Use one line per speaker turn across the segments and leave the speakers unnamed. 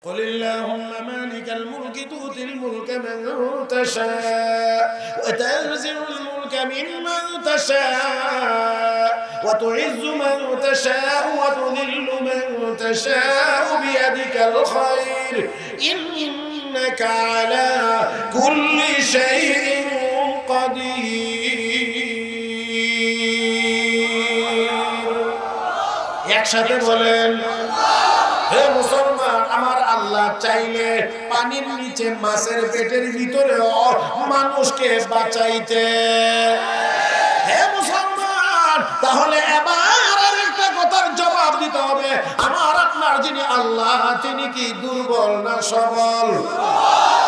قل اللهم مالك الملك تؤتي الملك من تشاء وتنزع الملك ممن تشاء وتعز من تشاء وتذل من تشاء بيدك الخير إنك على كل شيء قدير একসাথে বলেন হে মুসলমান আমার আল্লাহ চাইলে পানির নিচে মাছের পেটের ভিতরে মানুষকে বাঁচাইতে হে মুসলমান তাহলে এবার আরেকটা কথার জবাব দিতে হবে আমার আপনার যিনি আল্লাহ তিনি কি দুর্বল না সবল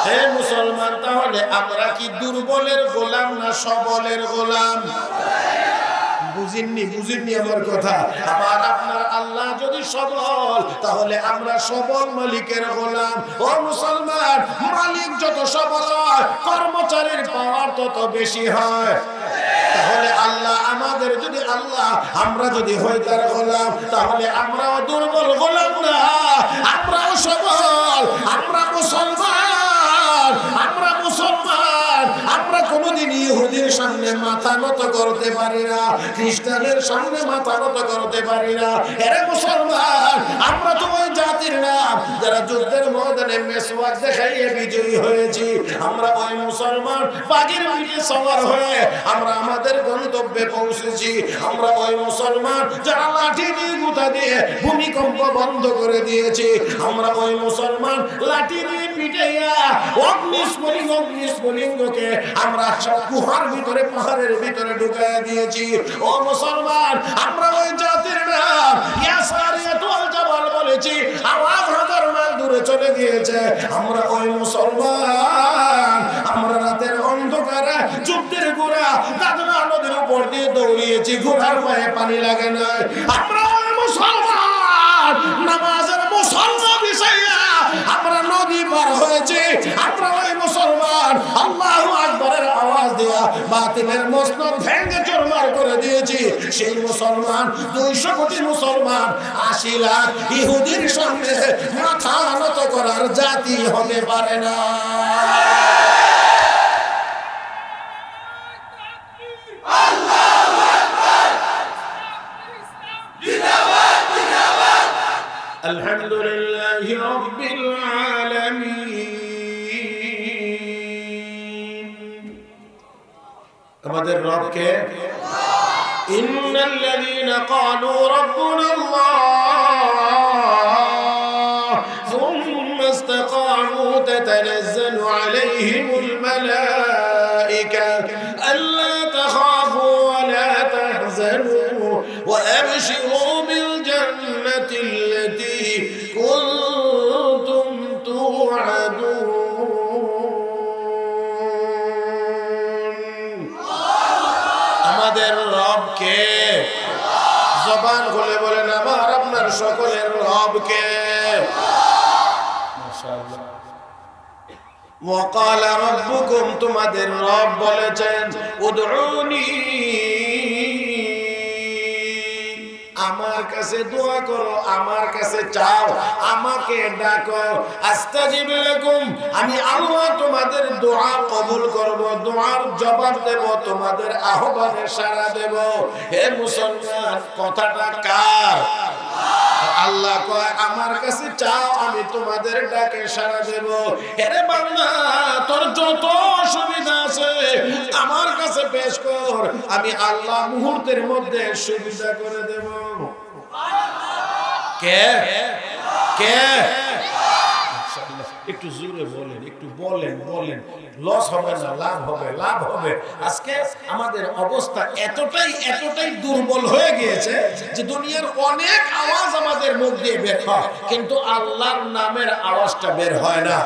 হে মুসলমান তাহলে আমরা কি দুর্বলের গোলাম না সবলের গোলাম বুঝিনি আমার কথা আমার আপনার আল্লাহ যদি সবল তাহলে আমরা সবল মালিকের গোলাম ও মুসলমান মালিক যত সবল হয় কর্মচারীর পাওয়ার তত বেশি হয় তাহলে আল্লাহ আমাদের যদি আল্লাহ আমরা যদি হই তার গোলাম তাহলে আমরাও দুর্বল গোলাম না আমরাও সবল আমরা মুসলমান আমরা কোনদিন ইহুদির সামনে মাথা নত করতে পারি না খ্রিস্টানের সামনে মাথা নত করতে পারি না এরা মুসলমান আমরা তো ওই জাতির নাম যারা যুদ্ধের ময়দানে মেসওয়াক দেখাইয়ে বিজয়ী হয়েছি আমরা ওই মুসলমান বাগের পিঠে সওয়ার হয়ে আমরা আমাদের গন্তব্যে পৌঁছেছি আমরা ওই মুসলমান যারা লাঠি দিয়ে গুঁতা দিয়ে ভূমিকম্প বন্ধ করে দিয়েছি আমরা ওই মুসলমান লাঠি দিয়ে পিটাইয়া অগ্নিস্ফুলিঙ্গকে আমরা সব গুহার ভিতরে পাহাড়ের ভিতরে ঢুকাইয়া দিয়েছি ও মুসলমান আমরা ওই জাতির নাম ইয়াসারিয়াতুল জাবাল বলেছি আওয়াজ হাজার মাইল দূরে চলে গিয়েছে আমরা ওই মুসলমান আমরা রাতের অন্ধকারে যুদ্ধের ঘোড়া দাদনা নদীর উপর দিয়ে দৌড়িয়েছি ঘোড়ার পায়ে পানি লাগে না আমরা ওই মুসলমান নামাজের মুসলমান বিষয়া আমরা নদী পার হয়েছি আমরা ওই মুসলমান আল্লাহু আকবারের আওয়াজ দিয়া বাতিলের মসনদ ভেঙে চুরমার করে দিয়েছি সেই মুসলমান 200 কোটি মুসলমান 80 লাখ ইহুদির সামনে মাথা নত করার জাতি হতে পারে না আলহামদুলিল্লাহি রাব্বিল আলামিন আমাদের রবকে ইন্নাল্লাযীনা ক্বালু রাব্বুনাল্লাহ সুম্মা ইসতাকামু তাতানাজ্জালু আলাইহিমুল মালায়েকা আল্লা তাখাফু ওয়া লা তাহজানু ওয়া আবশিরু বিল জান্নাতি আল্লাতী কুনতুম তুআদুন আমাদের রবকে জবান খুলে বলেন আমার আপনার সকলের রবকে মাশাআল্লাহ وقال ربكم তোমাদের রব বলেছেন উদউনি আমার কাছে দোয়া করো আমার কাছে চাও আমাকে ডাকো আস্তাজিব লাকুম আমি আল্লাহ তোমাদের দোয়া কবুল করব দোয়ার জবাব দেব তোমাদের আহ্বানে সাড়া দেব হে মুসলমান কথাটা কার আল্লাহ কয় আমার কাছে চাও আমি তোমাদের ডাকে সাড়া দেব হে বান্দা তোর যত অসুবিধা আছে আমার কাছে পেশ কর আমি আল্লাহ মুহূর্তের মধ্যে সুবিধা করে দেব কে কে একটু জোরে বলেন একটু বলেন লস হবে না লাভ হবে আজকে আমাদের অবস্থা এতটাই দুর্বল হয়ে গিয়েছে যে দুনিয়ার অনেক আওয়াজ আমাদের মুখ দিয়ে বের হয় কিন্তু আল্লাহর নামের আওয়াজটা বের হয় না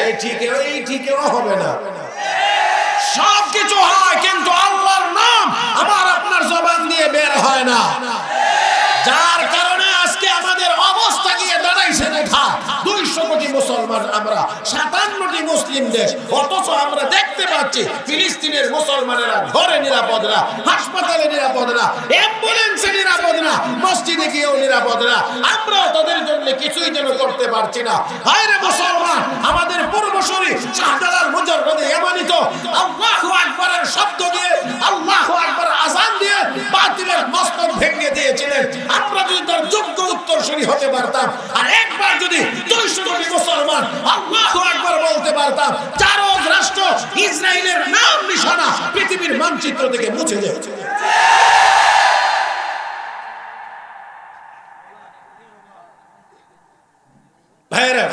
এই ঠিকও হবে না সবকিছু হয় কিন্তু আল্লাহর নাম আমার আপনার জবান দিয়ে বের হয় না যার কারণে আজকে আমাদের অবস্থা গিয়ে দাঁড়াইছে দেখা 200 কোটি মুসলমান আমরা, 57টি মুসলিম দেশ, অথচ আমরা দেখতে পাচ্ছি ফিলিস্তিনের মুসলমানেরা ঘরে নিরাপদ না, হাসপাতালে নিরাপদ না, অ্যাম্বুলেন্সে নিরাপদ না, মসজিদে গিয়েও নিরাপদ না। আমরা তাদের জন্য কিছুই যেন করতে পারছি না। হায় রে মুসলমান, আমাদের পূর্বসূরি শাহজালাল মুজাররদে ইয়ামানি তো আল্লাহু আকবারের শব্দ দিয়ে, আল্লাহু আকবার আযান দিয়ে বাতিলের মস্তক ভেঙে দিয়েছিলেন। আমরা যদি তার যোগ্য উত্তরসূরি হতে পারতাম, আর একবার যদি 200 কোটি মুসলমান আল্লাহু আকবার বলতে পারতাম, চারজ রাষ্ট্র ইসরায়েলের নাম নিশানা পৃথিবীর মানচিত্র থেকে মুছে যেত। ভাইরা,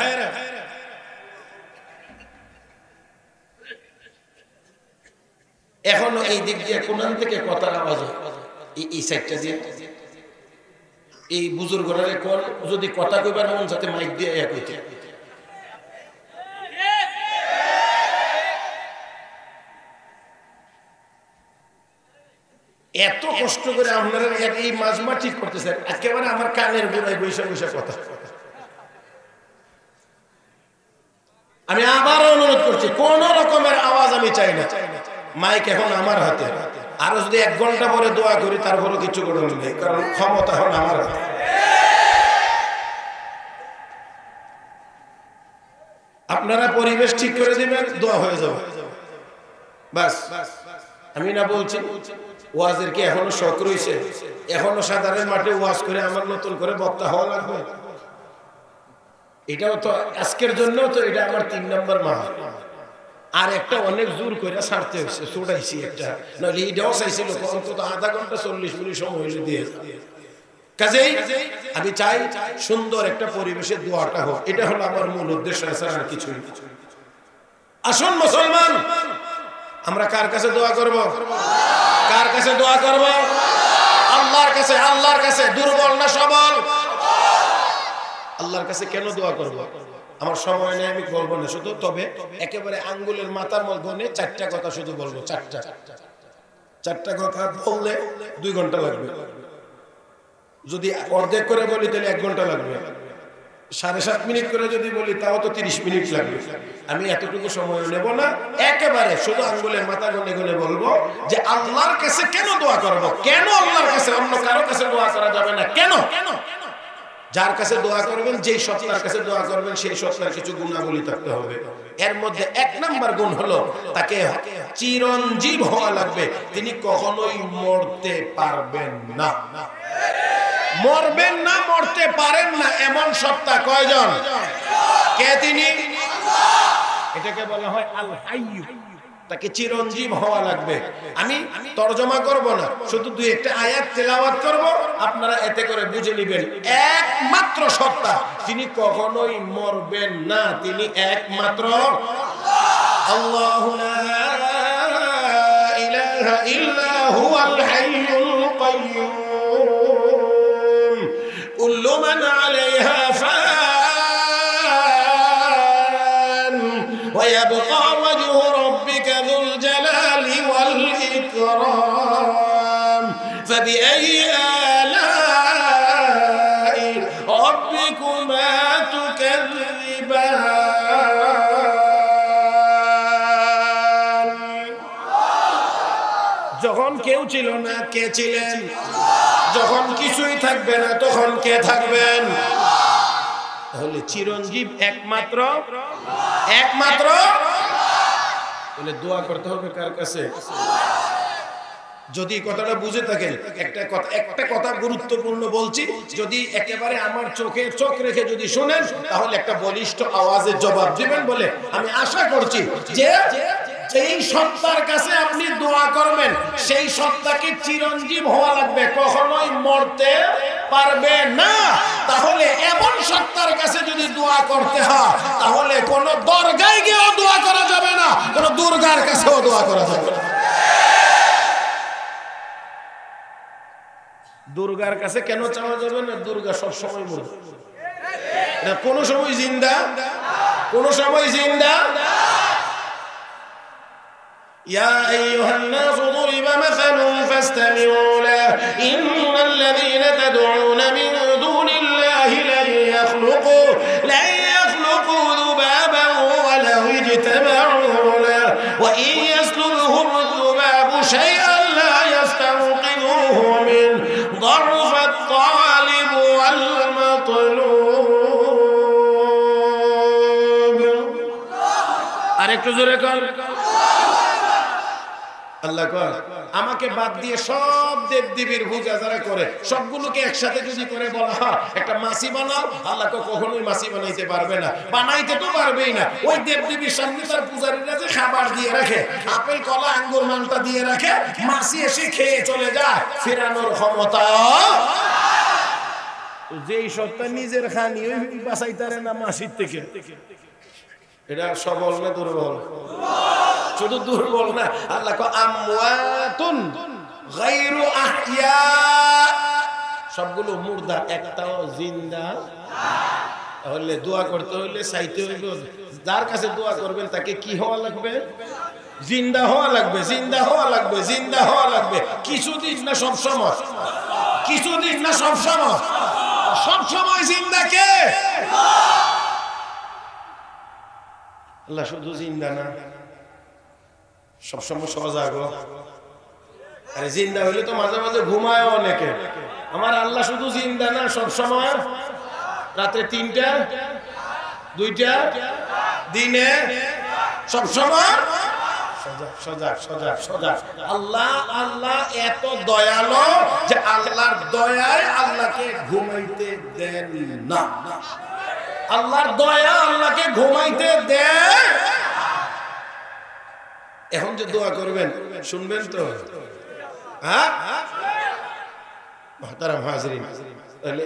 এখনো এই দিক দিয়ে কোরআন থেকে কথার আওয়াজ হয়, এই সাইডটা দিয়ে এই বুজুর্গরা কোন যদি কথা কইবার মন সাথে মাইক দিয়ে এক হইতে, এত কষ্ট করে আপনারা এই মাজমা ঠিক করতেছেন, একেবারে আমার কানের গোড়ায় বৈশা বৈশা কথা। আমি আবার অনুরোধ করছি, কোন রকমের আওয়াজ আমি চাই না। মাইক এখন আমার হাতে, আরো যদি 1 ঘন্টা পরে দোয়া করি তারপরে কিছু করার নেই, কারণ ক্ষমতা এখন আমার হাতে। আপনারা পরিবেশ ঠিক করে দিবেন, দোয়া হয়ে যাবে বাস। আমি না বলছি ওয়াজের কি এখনো শখ রয়েছে? এখনো সাধারণ মাঠে ওয়াজ করে আমার নতুন করে বক্তা হওয়া লাগবে? এটাও তো আজকের জন্য তো এটা আমার 3 নম্বর মাহ। আর একটা অনেক জোর করে ছাড়তে হয়েছে, ছোটাইছি একটা, নাহলে এটাও চাইছিল অন্তত আধা ঘন্টা 40 মিনিট সময় হইলে দিয়ে। কাজেই আমি চাই সুন্দর একটা পরিবেশে দোয়াটা হোক, এটা হলো আমার মূল উদ্দেশ্য, এছাড়া আর কিছুই। আসুন মুসলমান, আমরা কার কাছে দোয়া করব? কার কাছে দোয়া করব? আল্লাহর কাছে। আল্লাহর কাছে। দুর্বল না সবল? আল্লাহর কাছে কেন দোয়া করব? আমার সময় নেই, আমি বলবো না শুধু, তবে একেবারে আঙ্গুলের মাথার মধ্যে 4টা কথা শুধু বলবো। 4টা কথা বললে 2 ঘন্টা লাগবে। যদি অর্ধেক করে বলি তাহলে 1 ঘন্টা লাগবে। 7.5 মিনিট করে যদি বলি তাও তো 30 মিনিট লাগবে। আমি এতটুকু সময় নেব না, একেবারে শুধু আঙ্গুলের মাথা গনে গনে বলবো যে আল্লাহর কাছে কেন দোয়া করব। কেন আল্লাহর কাছে, অন্য কারো কাছে দোয়া করা যাবে না? কেন? যার কাছে দোয়া করবেন, যেই সত্তার কাছে দোয়া করবেন, সেই সত্তার কিছু গুণাবলী থাকতে হবে। এর মধ্যে 1 নাম্বার গুণ হলো তাকে চিরঞ্জীব হওয়া লাগবে। তিনি কখনোই মরতে পারবেন না। মরবেন না, মরতে পারেন না এমন সত্তা কয়জন? কে তিনি? এটাকে বলা হয় আল হাইয়্যু। তাকে চিরঞ্জীব হওয়া লাগবে। আমি তরজমা করব না, শুধু 2-1টা আয়াত তেলাওয়াত করব, আপনারা এতে করে বুঝে নেবেন। একমাত্র সত্তা, তিনি কখনোই মরবেন না, তিনি একমাত্র আল্লাহু লা ইলাহা ইল্লা হুয়াল হাইয়ুল কাইয়্যুম কুল্লু মান আলাইহা ফান ওয়া ইয়াবকা ওয়াজহু রাব্বিকা যুল জালালি ওয়াল ইকরাম ফাবিআইয়ি আলাই রাব্বিকুমা তুকাযযিবান। যখন কেউ ছিল না, কে ছিলেন? যখন কিছুই থাকবে না, তখন কে থাকবেন? তাহলে চিরঞ্জীব একমাত্র বলে দোয়া করতে হবে কার কাছে? যদি কথাটা বুঝে থাকেন, একটা কথা গুরুত্বপূর্ণ বলছি, যদি একেবারে আমার চোখে চোখ রেখে যদি শুনেন, তাহলে একটা বলিষ্ঠ আওয়াজে জবাব দিবেন বলে আমি আশা করছি যে যেই সত্তার কাছে আপনি দোয়া করবেন, সেই সত্তাকে চিরঞ্জীব হওয়া লাগবে, কখনোই মরতে পারবে না। তাহলে এমন সত্তার কাছে যদি দোয়া করতে হয়, তাহলে কোনো দরগায় গিয়েও দোয়া করা যাবে না, কোনো দুর্গার কাছেও দোয়া করা যাবে না। দুর্গার কাছে কেন চাওয়া যাবে না? দুর্গা সব সময় মরবে না, কোন সময় জিন্দা, কোন সময় জিন্দা। يا أيها الناس ضرب مثل فاستمعوا له إن الذين تدعون من دون الله لن يخلقوا আর একটু জোরে কর। আল্লাহ কয় আমাকে বাদ দিয়ে সব দেবদেবীর পূজা যারা করে সবগুলোকে একসাথে যদি করে বলা হয় একটা মাছি বানাও, আল্লাহ কখনোই মাছি বানাইতে পারবে না, বানাইতে তো পারবেই না। ওই দেবদেবীর সামনে তার পূজারীরা যে খাবার দিয়ে রাখে, আপেল কলা আঙ্গুর মালটা দিয়ে রাখে, মাছি এসে খেয়ে চলে যায়, ফেরানোর ক্ষমতা যেই সত্তা নিজের খানি ওই বাঁচাইতারে না মাছির থেকে। এটা সবল না দুর্বল? শুধু দুর্বল না, আল্লাহ কয় আমওয়াতুন গায়রু আহইয়া, সবগুলো মুর্দা, একটাও জিন্দা। তাহলে দোয়া করতে হলে চাইতে হইবে, যার কাছে দোয়া করবেন তাকে কি হওয়া লাগবে? জিন্দা হওয়া লাগবে, জিন্দা হওয়া লাগবে, জিন্দা হওয়া লাগবে। কিছুদিন না সব সময়, কিছুদিন না সব সময়, সব সময় জিন্দা কে? আল্লাহ শুধু জিন্দা না, সবসময় সজাগ। আরে জিন্দা হইলে তো মাঝে মাঝে ঘুমায় অনেকে। আমার আল্লাহ শুধু জিন্দা না, সবসময় রাতে 3টা 2টা দিনে সবসময় সজাগ সজাগ সজাগ সজাগ। আল্লাহ আল্লাহ এত দয়ালু যে আল্লাহর দয়ায় আল্লাহকে ঘুমাইতে দেন না। আল্লাহর দয়া আল্লাহকে ঘুমাইতে দেয়। এখন যে দোয়া করবেন শুনবেন তো? হ্যাঁ মুহতারাম হাজিরিন, তাহলে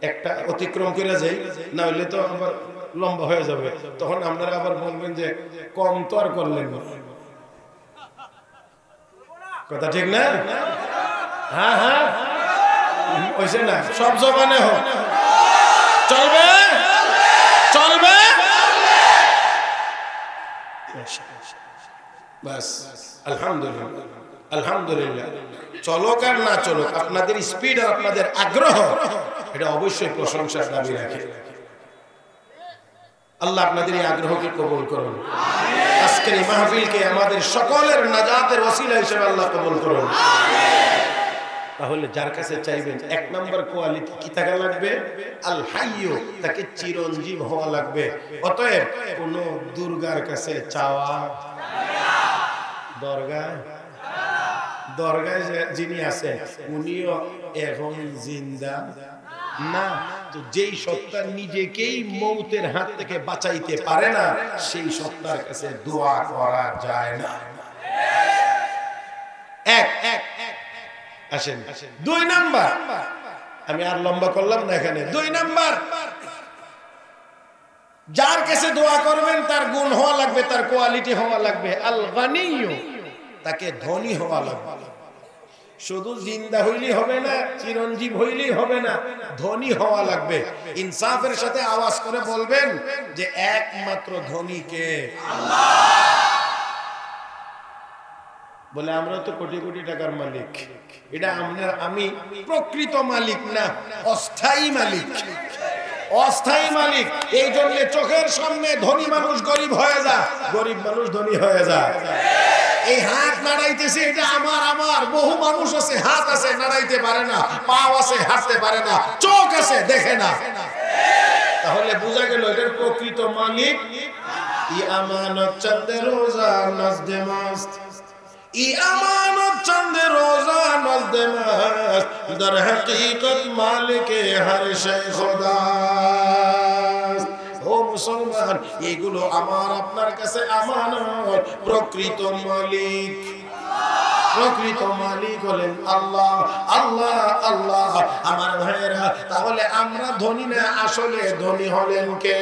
একটা অতিক্রম করে যাই, না হলে তো আবার লম্বা হয়ে যাবে। তখন আপনারা আবার বলবেন যে কম তো আর করলেন না। কথা ঠিক না? হ্যাঁ হ্যাঁ হইছে না? সব জবানে হোক, চলবে চলবে বাস। আলহামদুলিল্লাহ আলহামদুলিল্লাহ। চলুক আর না চলুক, আপনাদের স্পিড আর আপনাদের আগ্রহ এটা অবশ্যই প্রশংসার দাবি রাখে। আল্লাহ আপনাদের এই আগ্রহকে কবুল করুন। আজকের এই মাহফিলকে আমাদের সকলের নাজাতের ওসিলা হিসেবে আল্লাহ কবুল করুন। তাহলে যার কাছে চাইবেন 1 নম্বর কোয়ালিটি কি থাকা লাগবে? আল হাইয়্যু, তাকে চিরঞ্জীব হওয়া লাগবে। অতএব কোন দুর্গার কাছে চাওয়া, দরগায় যিনি আছেন উনিও এখন জিন্দা না। তো যেই সত্তা নিজেকেই মৌতের হাত থেকে বাঁচাইতে পারে না, সেই সত্তার কাছে দোয়া করা যায় না। আসেন 2 নাম্বার, আমি আর লম্বা করলাম না এখানে। 2 নাম্বার, যার কাছে দোয়া করবেন তার গুণ হওয়া লাগবে, তার কোয়ালিটি হওয়া লাগবে আল গানিয়্যু, তাকে ধনী হওয়া লাগবে। শুধু জিন্দা হইলেই হবে না, চিরঞ্জীব হইলেই হবে না, ধনী হওয়া লাগবে। ইনসাফের সাথে আওয়াজ করে বলবেন যে একমাত্র ধনী কে? আল্লাহ। বলে আমরা তো কোটি কোটি টাকার মালিক। এটা আমি প্রকৃত মালিক না, অস্থায়ী মালিক। অস্থায়ী মালিক। এই জন্য চোখের সামনে ধনী মানুষ গরিব হয়ে যায়, গরিব মানুষ ধনী হয়ে যায়। এই হাত নাড়াইতেছে, এটা আমার আমার। বহু মানুষ আছে, হাত আছে নাড়াইতে পারে না, পাও আছে হাঁটতে পারে না, চোখ আছে দেখে না। তাহলে বোঝা গেল এটার প্রকৃত মালিক ই আমানত চন্দে রোজা নজদে মাস্ত, ই আমানত চন্দে রোজা নজদে মাস্ত, দর হकीकत মালিকে হর শে খোদা। ও মুসলমান, এগুলো আমার আপনার কাছে আমানত। প্রকৃত মালিক, প্রকৃত মালিক হলেন আল্লাহ। আল্লাহ আল্লাহ। আমার ভাইয়েরা, তাহলে আমরা ধনী না, আসলে ধনী হলেন কে?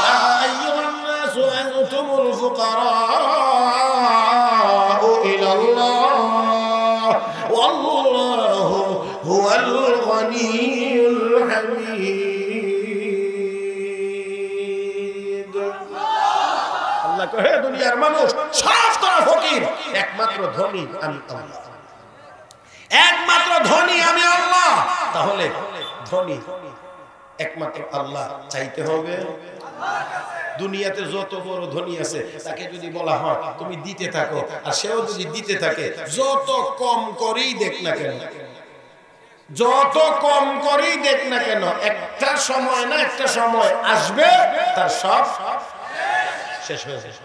ইয়া আইয়ুহান নাসু আনতুমুল ফুকারাউ ইলাল্লাহ ওয়াল্লাহু হুয়াল গনিয়ুল হামিদ। আল্লাহ কহে দুনিয়ার মানুষ সব তোরা ফকির, একমাত্র ধনী আমি আল্লাহ, একমাত্র ধনী আমি আল্লাহ। তাহলে ধনী একমাত্র আল্লাহ চাইতে হবে। দুনিয়াতে যত বড় ধনী আছে তাকে যদি বলা হয় তুমি দিতে থাকো, আর সেও যদি দিতে থাকে, যত কম করেই দেখ না কেন, যত কম করেই দেখ না কেন, একটা সময় না একটা সময় আসবে তার সব শেষ হয়ে যায়।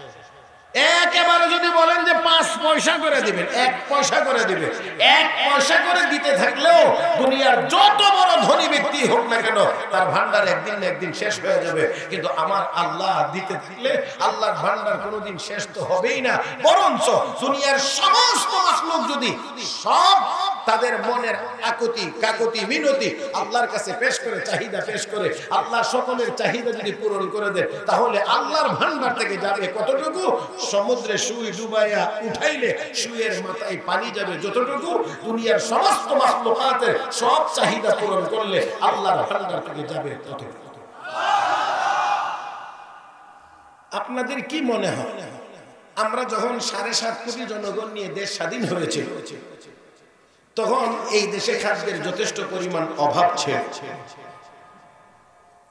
একেবারে যদি বলেন যে 5 পয়সা করে দিবেন, 1 পয়সা করে দিবেন, 1 পয়সা করে দিতে থাকলেও দুনিয়ার যত বড় ধনী ব্যক্তি হোক না কেন তার ভান্ডার একদিন না একদিন শেষ হয়ে যাবে। কিন্তু আমার আল্লাহ দিতে থাকলে আল্লাহর ভান্ডার কোনোদিন শেষ তো হবেই না, বরঞ্চ দুনিয়ার সমস্ত মাখলুক যদি সব তাদের মনের আকুতি কাকুতি মিনতি আল্লাহর কাছে পেশ করে, চাহিদা পেশ করে, আল্লাহ সকলের চাহিদা যদি পূরণ করে দেয়, তাহলে আল্লাহর ভান্ডার থেকে যাবে কতটুকু? সমুদ্রে সুই ডুবাইয়া উঠাইলে সুইয়ের মাথায় পানি যাবে যতটুকু। দুনিয়ার সমস্ত মাখলুকাতের সব চাহিদা পূরণ করলে আল্লাহর ভান্ডার থেকে যাবে ততটুকু। আপনাদের কি মনে হয় আমরা যখন 7.5 কোটি জনগণ নিয়ে দেশ স্বাধীন হয়েছিল তখন এই দেশে খাদ্যের যথেষ্ট পরিমাণ অভাব ছিল,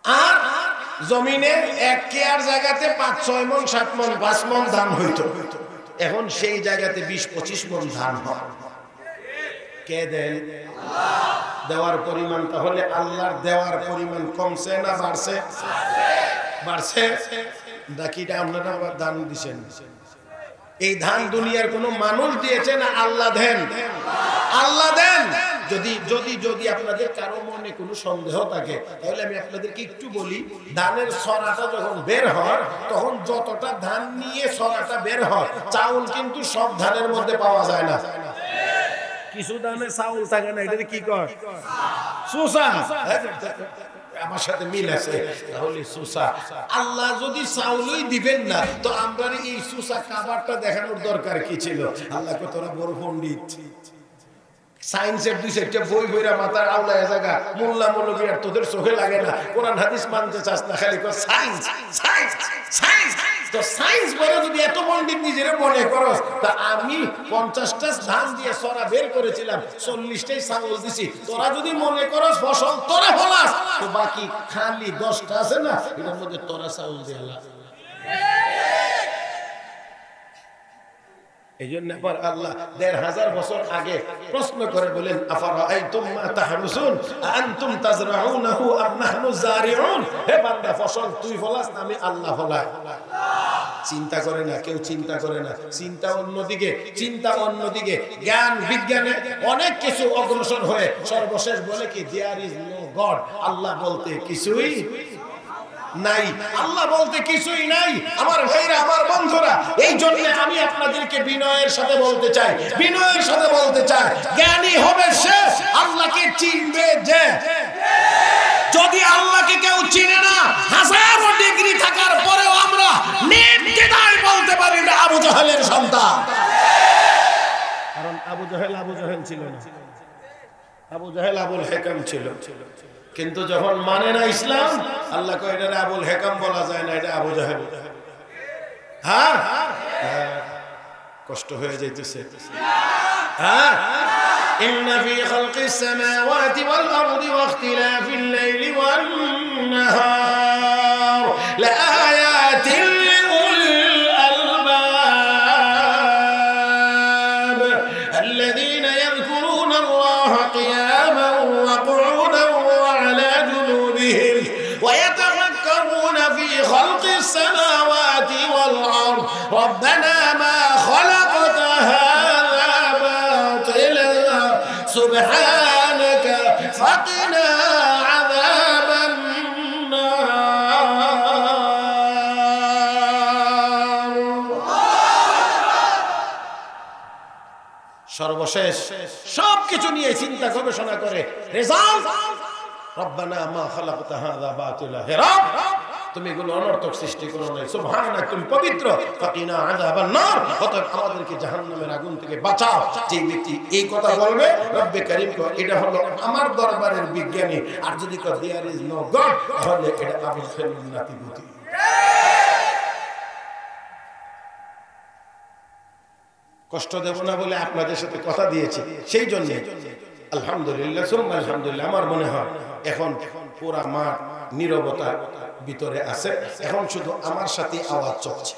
আর জমিনে 1 কেয়ার জায়গাতে 5-6 মণ 7 মণ 5 মণ ধান হইতো, এখন সেই জায়গাতে 20-25 মণ ধান হয়। কে দেন? দেওয়ার পরিমাণ। তাহলে আল্লাহর দেওয়ার পরিমাণ কমছে না বাড়ছে? বাড়ছে। বাকিটা আপনারা দান দিচ্ছেন। এই ধান দুনিয়ার কোন মানুষ দিয়েছে না আল্লাহ দেন? আল্লাহ দেন। যদি আপনাদের কারো মনে কোনো সন্দেহ থাকে তাহলে আমি আপনাদেরকে একটু বলি, ধানের ছড়াটা যখন বের হয় তখন যতটা ধান নিয়ে ছড়াটা বের হয়, চাউল কিন্তু সব ধানের মধ্যে পাওয়া যায় না। কিছু ধানে চাউল থাকে না, এটা কি কয়? সুসা। আমার সাথে মিল আছে। তাহলে সুসা আল্লাহ যদি চাউলই দিবেন না তো আমরা এই সুসা খাবারটা দেখানোর দরকার কি ছিল? আল্লাহ কো তোরা বড় পণ্ডিত, সায়েন্সের 2-4টা বই বইরা মাথার আওলায় জায়গা, মোল্লা মৌলবী আর তোদের চোখে লাগে না, কোরআন হাদিস মানতে চাস না, খালি কর সায়েন্স সায়েন্স সায়েন্স। তো সায়েন্স বলে যদি এত পণ্ডিত নিজের মনে করস, তা আমি 50টা ধান দিয়ে সরা বের করেছিলাম, 40টাই চাউল দিছি, তোরা যদি মনে করস ফসল তোরা ফলাস, তো বাকি খালি 10টা আছে না, এটার মধ্যে তোরা চাউল দিয়ে আলা। এই জন্য আবার আল্লাহ 1500 বছর আগে প্রশ্ন করে বলেন, আফারাআইতুম মা তাহরুসুন আনতুম তাজরাউনাহু আম নাহনু যারিউন। হে বান্দা, ফসল তুই ফলাস না আমি আল্লাহ ফলাই? চিন্তা করে না, কেউ চিন্তা করে না। চিন্তা অন্যদিকে, চিন্তা অন্যদিকে। জ্ঞান বিজ্ঞানে অনেক কিছু অগ্রসর হয়ে সর্বশেষ বলে কি, দেয়ার ইজ নো গড। আল্লাহ বলতে কিছুই নাই, আল্লাহ বলতে কিছুই নাই। আমার ভাইরা, আমার বন্ধুরা, এই জন্য আমি আপনাদেরকে বিনয়ের সাথে বলতে চাই, বিনয়ের সাথে বলতে চাই, জ্ঞানী হবে সে আল্লাহকে চিনবে যে। যদি আল্লাহকে কেউ চিনে না, 1000 ডিগ্রি থাকার পরেও আমরা নির্দ্বিধায় বলতে পারি এটা আবু জাহেলের সন্তান। কারণ আবু জাহেল ছিল না, আবু জাহেল আবুল হেকাম ছিল। কিন্তু যখন মানে না ইসলাম, আল্লাহ কয় এটা আবুল হেকাম বলা যায় না, এটা আবু জাহেল। হ্যাঁ, কষ্ট হয়ে যাইতেছে। হ্যাঁ, ইন্না ফি খালকিস সামাওয়াতি ওয়াল আরদি ওয়া ইখতিলাফিল লাইলি ওয়ান নাহার লাআয়াতিন লিউলিল আলবাব আল্লাযীনা ইয়াযকুরুনা আল্লাহা কিয়ামান ওয়া qu'udan ويتفكرون في خلق السماوات والأرض ربنا ما خلقت هذا باطلا سبحانك فقنا عذاب النار। সর্বশেষ সবকিছু নিয়ে চিন্তা গবেষণা করে রেজাল্ট, রব্বানা মা খালাকতা হাযা বাতিলা। হে রব, তুমি এগুলো অনর্থক সৃষ্টি করো নাই, সুবহানাক, তুমি পবিত্র, ফাকিনা আযাবান নার, অতএব আমাদেরকে জাহান্নামের আগুন থেকে বাঁচাও। যে ব্যক্তি এই কথা বলবে, রব্বে কারীম কো এটা হলো আমার দরবারের বিজ্ঞানী, আর যদি কো দেয়ার ইজ নো গড, তাহলে এটা আবু জাহেলের নাতিপুতি। কষ্ট দেব না বলে আপনাদের সাথে কথা দিয়েছি, সেই জন্য আলহামদুলিল্লাহ সুম্মা আলহামদুলিল্লাহ। আমার মনে হয় এখন পুরা মাঠ নীরবতা ভিতরে আছে, এখন শুধু আমার সাথে আওয়াজ চলছে।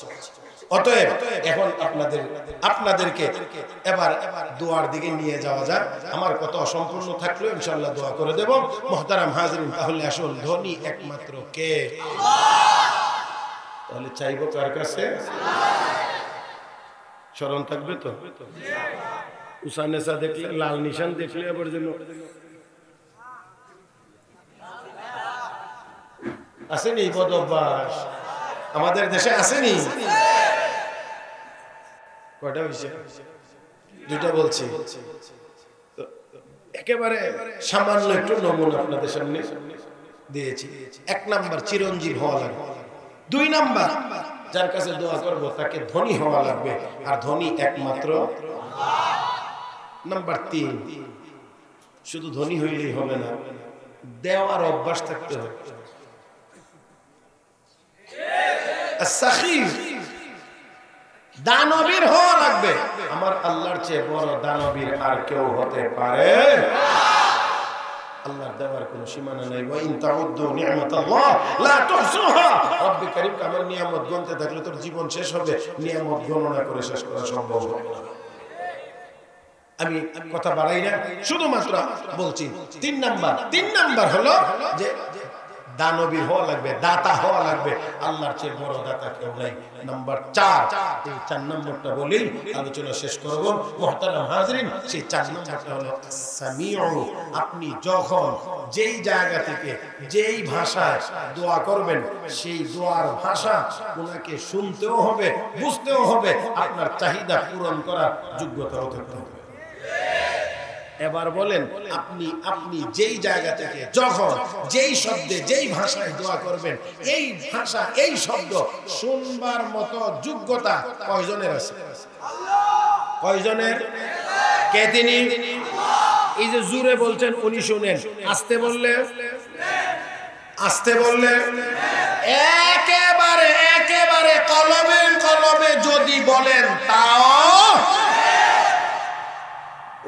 অতএব এখন আপনাদেরকে এবার দোয়ার দিকে নিয়ে যাওয়া যায়। আমার কথা অসম্পূর্ণ থাকলেও ইনশাআল্লাহ দোয়া করে দেব। মুহতারাম হাজিরিন, তাহলে আসল ধনী একমাত্র কে? তাহলে চাইবো কার কাছে? স্মরণ থাকবে তো? উসানেসা দেখলে, লাল নিশান দেখলে আবার যেন আসেনি বদ অভ্যাস আমাদের দেশে আসেনি। কয়টা হয়েছে? দুইটা বলছি। একেবারে সামান্য একটু নমুনা আপনাদের সামনে দিয়েছি। 1 নাম্বার চিরঞ্জীব হওয়া লাগবে। 2 নাম্বার যার কাছে দোয়া করব তাকে ধনী হওয়া লাগবে, আর ধনী একমাত্র নাম্বার 3 শুধু ধনী হইলেই হবে না, দেওয়ার অভ্যাস থাকতে হবে। সাখির দানবীর হওয়া লাগবে। আমার আল্লাহর চেয়ে বড় দানবীর আর কেউ হতে পারে? আল্লাহর দেওয়ার কোনো সীমানা নাই। ওয়া ইন তাউদ্দু নি'মাতাল্লাহ লা তুহসুহা। রব্বি কারীম আমার নিয়ামত গুনতে থাকলে তোর জীবন শেষ হবে, নিয়ামত গণনা করে শেষ করা সম্ভব হবে না। আমি কথা বাড়াই না, শুধুমাত্র বলছি 3 নাম্বার হলো যে দানবীর হওয়া লাগবে, দাতা হওয়া লাগবে। আল্লাহর চেয়ে বড় দাতা কেউ নাই। নাম্বার 4, এই 4 নম্বরটা বলি আলোচনা শেষ করব। মুহতারাম হাজরিন, সেই 4 নম্বরটা হলো সামিউ। আপনি যখন যেই জায়গা থেকে যেই ভাষায় দোয়া করবেন, সেই দোয়ার ভাষা ওনাকে শুনতেও হবে, বুঝতেও হবে, আপনার চাহিদা পূরণ করার যোগ্যতাও থাকতে হবে। এবার বলেন, আপনি যেই জায়গা থেকে যখন যেই শব্দে যেই ভাষায় দোয়া করবেন, এই ভাষা এই শব্দ শুনবার মতো যোগ্যতা কয়জনের আছে? কয়জনের? কে তিনি? এই যে জোরে বলছেন উনি শুনেন, আস্তে বললে একেবারে কলবে যদি বলেন তাও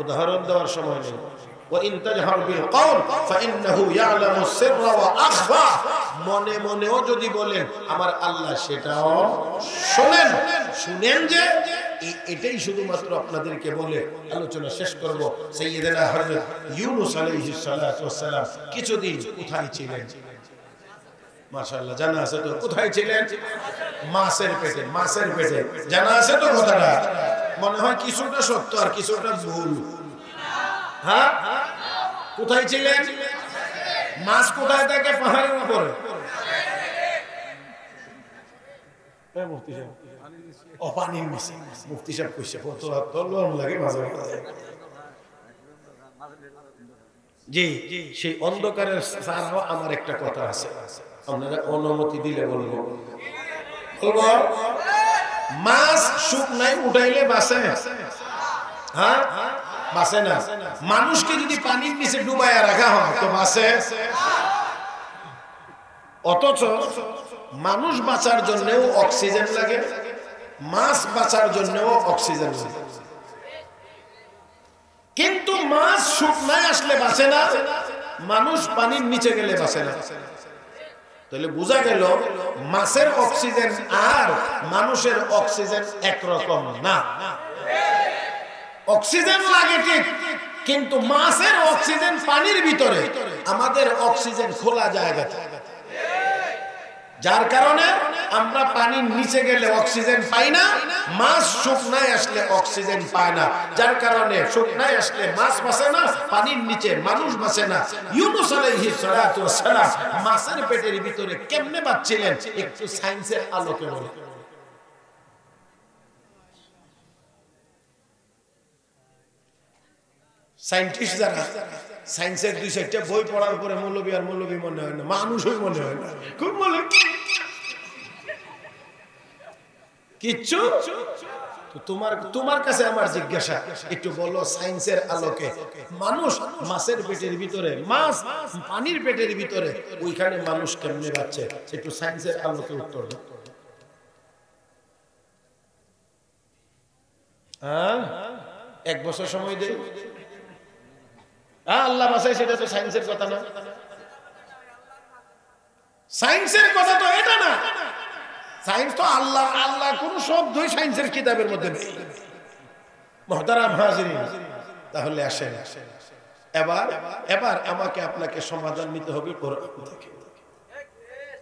উদাহরণ দেওয়ার সময় নেই। ওয়া ইন তাজহার বিল কওল ফাইন্নাহু ইয়ালামু সিররা ওয়া আখফা। মনে মনেও যদি বলেন আমার আল্লাহ সেটাও শুনেন যে এটাই শুধুমাত্র আপনাদেরকে বলে আলোচনা শেষ করব। সাইয়্যিদানা হযরত ইউনূস আলাইহিস সালাতু ওয়াস সালাম কিছুদিন কোথায় ছিলেন? মাশাআল্লাহ, জানা আছে তো? কোথায় ছিলেন? মাছের পেটে। জানা আছে তো কথাটা? মনে হয় কিছুটা সত্য আর কিছুটা ভুল। হ্যাঁ, কোথায় ছিলেন? মাছ কোথায় থাকে? পাহাড়ের উপরে। পানির নিচে। মুফতি সাহেব কইছে কত লরম লাগে মাঝে মাঝে। জি, সেই অন্ধকারের ছাড়াও আমার একটা কথা আছে, আপনারা অনুমতি দিলে বলবো। মাছ শুকনায় উঠাইলে বাঁচে? হ্যাঁ, বাঁচে না। মানুষকে যদি পানির নিচে ডুবাইয়া রাখা হয় তো বাঁচে? অথচ মানুষ বাঁচার জন্যও অক্সিজেন লাগে, মাছ বাঁচার জন্যও অক্সিজেন লাগে, কিন্তু মাছ শুকনায় আসলে বাঁচে না, মানুষ পানির নিচে গেলে বাঁচে না। তাহলে বোঝা গেল মাছের অক্সিজেন আর মানুষের অক্সিজেন একরকম না। অক্সিজেন লাগে ঠিক, কিন্তু মাছের অক্সিজেন পানির ভিতরে, আমাদের অক্সিজেন খোলা জায়গা, যার কারণে আমরা পানির নিচে গেলে অক্সিজেন পাই না, মাছ শুকনায় আসলে অক্সিজেন পায় না, যার কারণে শুকনায় আসলে মাছ বাঁচে না, পানির নিচে মানুষ বাঁচে না। ইউনূস আলাইহিস সালাতু ওয়াস সালাম মাছের পেটের ভিতরে কেমনে বাঁচছিলেন একটু সায়েন্সের আলোকে বলে। সায়েন্টিস্ট যারা, সায়েন্সের 2-4টা বই পড়ার পরে মৌলবী আর মৌলবী মনে হয় না, মানুষই মনে হয় না, খুব মনে কিচ্ছু। তোমার কাছে আমার জিজ্ঞাসা, একটু বলো সায়েন্সের আলোকে মানুষ মাছের পেটের ভিতরে, মাছ পানির পেটের ভিতরে, ওইখানে মানুষ কেমনে বাঁচছে? একটু সায়েন্সের আলোকে উত্তর দাও। হ্যাঁ, 1 বছর সময় দেয়। আল্লাহ বাঁচায়, সেটা তো সায়েন্সের কথা না। সায়েন্সের কথা তো এটা না। সায়েন্স তো আল্লাহ কোন শব্দই সায়েন্সের কিতাবের মধ্যে নেই। মুহতারাম হাজিরিন, তাহলে আসেন এবার আমাকে আপনাকে সমাধান নিতে হবে কোরআন থেকে।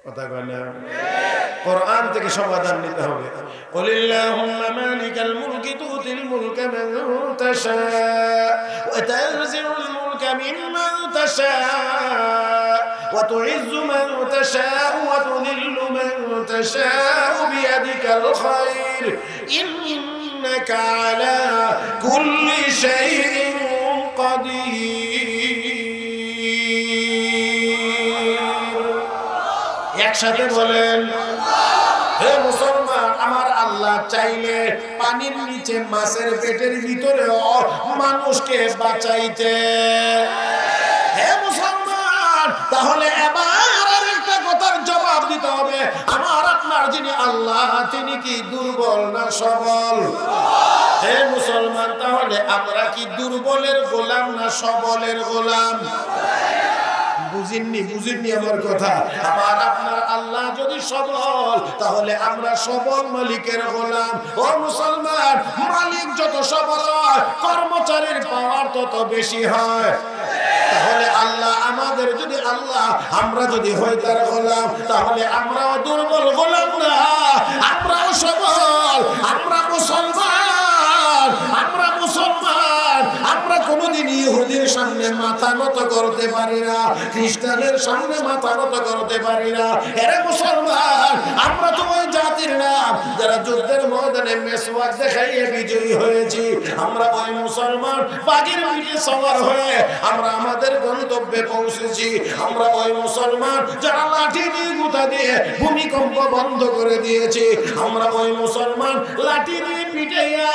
কথা কয় না? কোরআন থেকে সমাধান নিতে হবে। কুলিল্লাহুম্মা মালিকাল মুলকি তুতিল মুলকা মান তাশা ওয়া তানজিউল মুলকা মিম্মান তাশা ওয়া তুইজ্জু মান তাশা ওয়া তুযিল্লু মান তাশা বিয়াদিকাল খায়র ইন্নাকা আলা কুল্লি শাইইন কাদির। একসাথে বলেন, হে মুসলমান, আমার আল্লাহ চাইলে পানির নিচে মাছের পেটের ভিতরে মানুষকে বাঁচাইতে। হে মুসলমান, তাহলে এবার আরেকটা কথার জবাব দিতে হবে, আমার আপনার যিনি আল্লাহ তিনি কি দুর্বল না সবল? হে মুসলমান, তাহলে আমরা কি দুর্বলের গোলাম না সবলের গোলাম? বুঝিননি আমার কথা। আমার আপনার আল্লাহ যদি সবল, তাহলে আমরা সবল মালিকের গোলাম। ও মুসলমান, মালিক যত সবল হয় কর্মচারীর পাওয়ার তত বেশি হয়। তাহলে আল্লাহ আমাদের যদি আমরা যদি হই তার গোলাম, তাহলে আমরাও দুর্বল গোলাম না, আমরাও সবল। আমরা মুসলমান, আমরা কোনদিন ইহুদির সামনে মাথা নত করতে পারি না, খ্রিস্টানের সামনে মাথা নত করতে পারি না। এরা মুসলমান, আমরা তো ওই জাতির নাম যারা যুদ্ধের ময়দানে মেসওয়াক দেখাইয়ে বিজয়ী হয়েছি। আমরা ওই মুসলমান, বাগের পিঠে সওয়ার হয়ে আমরা আমাদের গন্তব্যে পৌঁছেছি। আমরা ওই মুসলমান যারা লাঠি দিয়ে গুঁতা দিয়ে ভূমিকম্প বন্ধ করে দিয়েছি। আমরা ওই মুসলমান লাঠি দিয়ে পিটাইয়া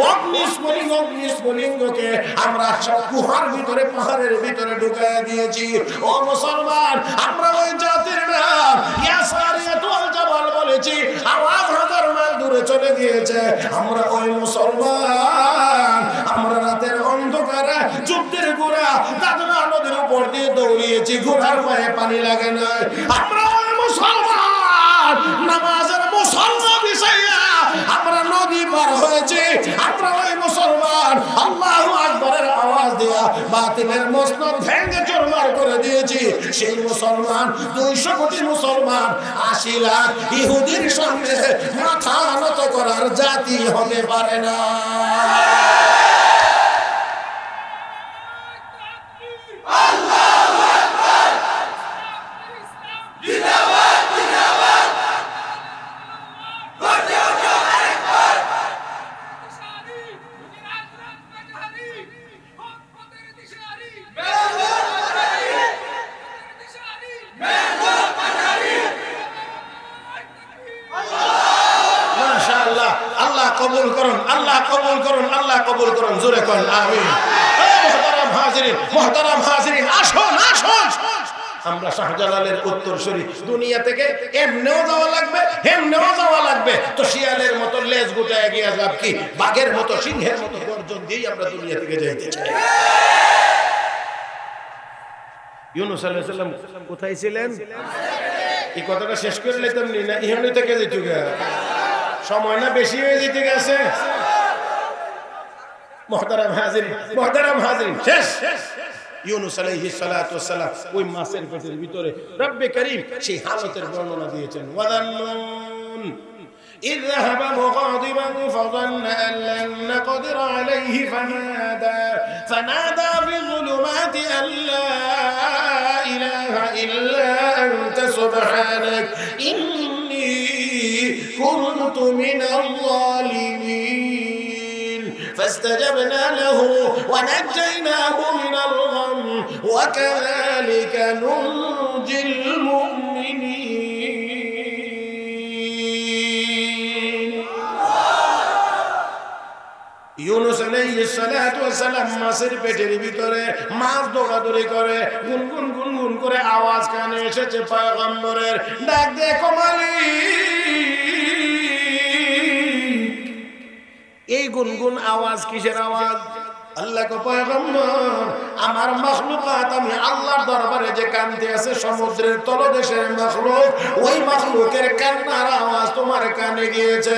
অগ্নিস্ফুলিঙ্গকে আমরা সব গুহার ভিতরে পাহাড়ের ভিতরে ঢুকাইয়া দিয়েছি। ও মুসলমান, আমরা ওই জাতির নাম ইয়াসারিয়াতুল জাবাল বলেছি, আওয়াজ হাজার মাইল দূরে চলে গিয়েছে। আমরা ওই মুসলমান, আমরা রাতের অন্ধকারে যুদ্ধের ঘোড়া দাদনা নদীর উপর দিয়ে দৌড়িয়েছি, ঘোড়ার পায়ে পানি লাগে নাই। আমরা ওই মুসলমান, নামাজের মুসল্লা বিছাইয়া আমরা নদী পার হয়েছি। আমরা ওই মুসলমান, আল্লাহু আকবারের আওয়াজ দিয়া বাতিলের মসনদ ভেঙে চুরমার করে দিয়েছি। সেই মুসলমান 200 কোটি মুসলমান 80 লাখ ইহুদির সামনে মাথা নত করার জাতি হতে পারে না। আমরা শাহজালালের উত্তরসূরি, দুনিয়া থেকে এমনেও যাওয়া লাগবে হেমনেও যাওয়া লাগবে, তো শিয়ালের মতো লেজ গুটায় গিয়ে যাব কি, বাঘের মতো সিংহের মতো গর্জন দিয়ে আমরা দুনিয়া থেকে যাইতে চাই। ইউনূস আলাইহিস সালাম কোথায় ছিলেন? এই কথাটা শেষ করে নিতাম না, ইহানি থেকে যেত সময় না বেশি হয়ে যেতে গেছে। মুহতারাম হাজিরিন, শেষ। ইউনূস আলাইহিস সালাতু ওয়াস সালাম ওই মাছের পেটের ভিতরে রব্বে করিম সেই হালতের বর্ণনা দিয়েছেন। ওয়াদান্নুন إذ ذهب مغاضبا فظن أن لن نقدر عليه فنادى في الظلمات أن لا إله إلا أنت سبحانك إني كنت من الظالمين فاستجبنا له ونجيناه من الغم وكذلك ننجي المؤمنين. ইউনূস আলাইহিস সালাতু ওয়াস সালাম মাছের পেটের ভিতরে মাছ দৌড়াদৌড়ি করে, গুনগুন গুনগুন করে আওয়াজ কানে এসেছে পয়গম্বরের, ডাক দে মালিক। এই গুনগুন আওয়াজ কিসের আওয়াজ? আল্লাহ কো পয়গম্বর, আমার মাখলুকাত আমি আল্লাহর দরবারে যে কানতে আছে সমুদ্রের তলদেশের মাখলুক, ওই মাখলুকের কান্নার আওয়াজ তোমার কানে গিয়েছে।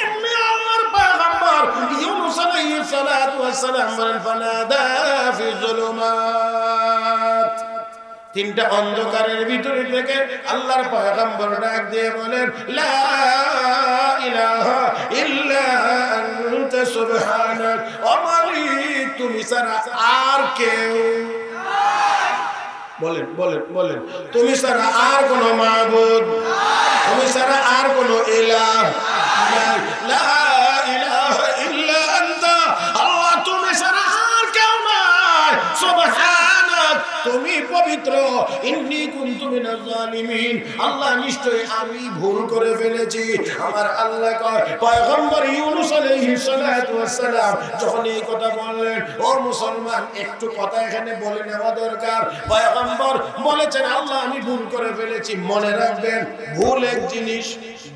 এমনি আল্লাহর পয়গম্বর ইউনূস আলাইহিস সালাতু ওয়াস সালাম বলেন ফানাদা ফি যুলুমাত, তিনটা অন্ধকারের ভিতরে থেকে আল্লাহর পয়গম্বর ডাক দিয়ে বলেন লা ইলাহা ইল্লা আনতা সুবহানাক ও মালিক তুমি ছাড়া আর কেউ বলেন বলেন বলেন তুমি ছাড়া আর কোনো মাবুদ তুমি ছাড়া আর কোনো ইলাহ নাই লা ইলাহা ইল্লা আনতা আল্লাহ তুমি ছাড়া আর কেউ নাই সুবহানাক তুমি পবিত্র ইন্নী কুনতু মিনাজ জালিমিন আল্লাহ নিশ্চয় আমি ভুল করে ফেলেছি আমার আল্লাহ কয় পয়গম্বর ইউনূস আলাইহিস সালাতু ওয়াস সালাম যখন এই কথা বললেন ও মুসলমান একটু কথা এখানে বলে নেওয়া দরকার পয়গম্বর বলেছেন আল্লাহ আমি ভুল করে ফেলেছি মনে রাখবেন ভুল এক জিনিস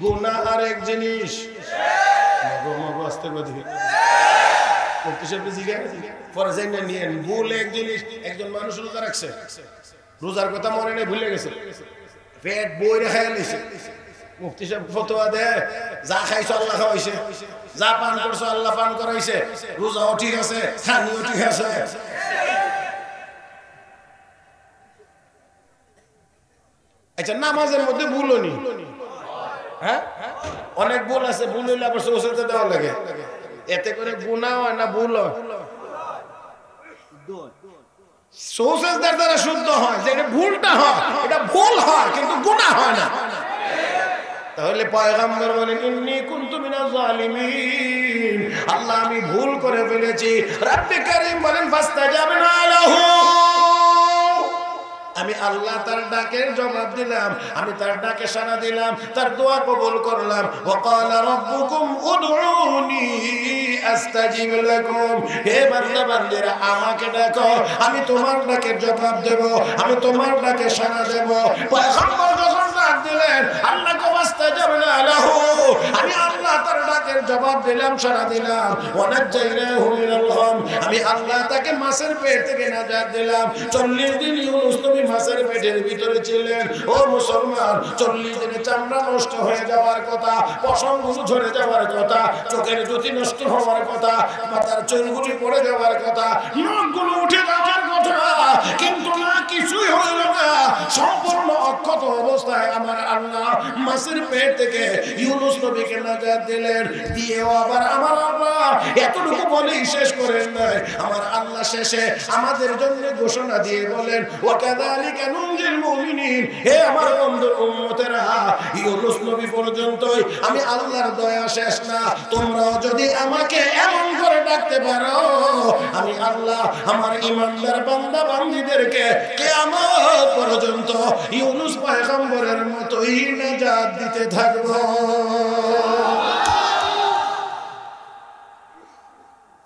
গুনাহ আরেক জিনিস মগো আস্তে কথা ভুল এক জিনিস একজন মানুষ রোজা রাখছে রোজার কথা মনে নেই ভুলে গেছে পেট বই রেখে নিছে মুফতি সাহেব ফতোয়া দেয় যা খাইছো আল্লাহ খাওয়াইছে যা পান করছো আল্লাহ পান করাইছে রোজাও ঠিক আছে খানিও ঠিক আছে আচ্ছা নামাজের মধ্যে ভুলও নি হ্যাঁ অনেক ভুল আছে ভুল হইলে আবার সোসাইতে দেওয়া লাগে এতে করে গুনাহ হয় না ভুল হয় সোসাইদার দ্বারা শুদ্ধ হয় যে এটা ভুলটা হয় এটা ভুল হয় কিন্তু গুনাহ হয় না তাহলে পয়গম্বর বলেন ইন্নী কুনতু মিনাজ জালিমিন আল্লাহ আমি ভুল করে ফেলেছি রব্বে কারীম বলেন ফাস্তাজাবনা লাহু আমি আল্লাহ তার ডাকের জবাব দিলাম আমি তার ডাকে সাড়া দিলাম তার দোয়া কবুল করলাম ওয়াকালা রাব্বুকুম উদউনি আস্তাজিব লাকুম হে বান্দা বান্দীরা আমাকে ডাকো আমি তোমার ডাকের জবাব দেব আমি তোমার ডাকে সাড়া দেব পয়গম্বর যখন ডাক দিলেন আল্লাহ কো ফাস্তাজাবনা লাহু আমি আল্লাহ তার ডাকের জবাব দিলাম সাড়া দিলাম ওয়ানাজাইনাহু মিনাল গাম আমি আল্লাহ তাকে মাছের পেট থেকে নাজাত দিলাম 40 দিন ইউনূস নবী মাছের পেটের ভিতরে ছিলেন ও মুসলমান 40 দিনে চামড়া নষ্ট হয়ে যাওয়ার কথা পশমগুলো ঝরে যাওয়ার কথা চোখের জ্যোতি নষ্ট হওয়ার কথা মাথার চুলগুলি পড়ে যাওয়ার কথা নখগুলো উঠে যাওয়ার কথা কিন্তু না কিছুই হলো না সম্পূর্ণ অক্ষত অবস্থায় আমার আল্লাহ মাছের পেট থেকে ইউনূস নবীকে নাজাত দিলেন দিয়েও আবার আমার আল্লাহ এতটুকু বলেই শেষ করেন নাই আমার আল্লাহ শেষে আমাদের জন্য ঘোষণা দিয়ে বলেন ওয়াকাযালিকা নুনজিল মুমিনিন হে আমার বন্ধুর উম্মতেরা ইউনূস নবী পর্যন্তই আমি আল্লাহর দয়া শেষ না তোমরাও যদি আমাকে এমন করে ডাকতে পারো আমি আল্লাহ আমার ঈমানদার বান্দা বান্দীদেরকে কিয়ামত পর্যন্ত ইউনূস পয়গম্বরের মতোই নাজাত দিতে থাকব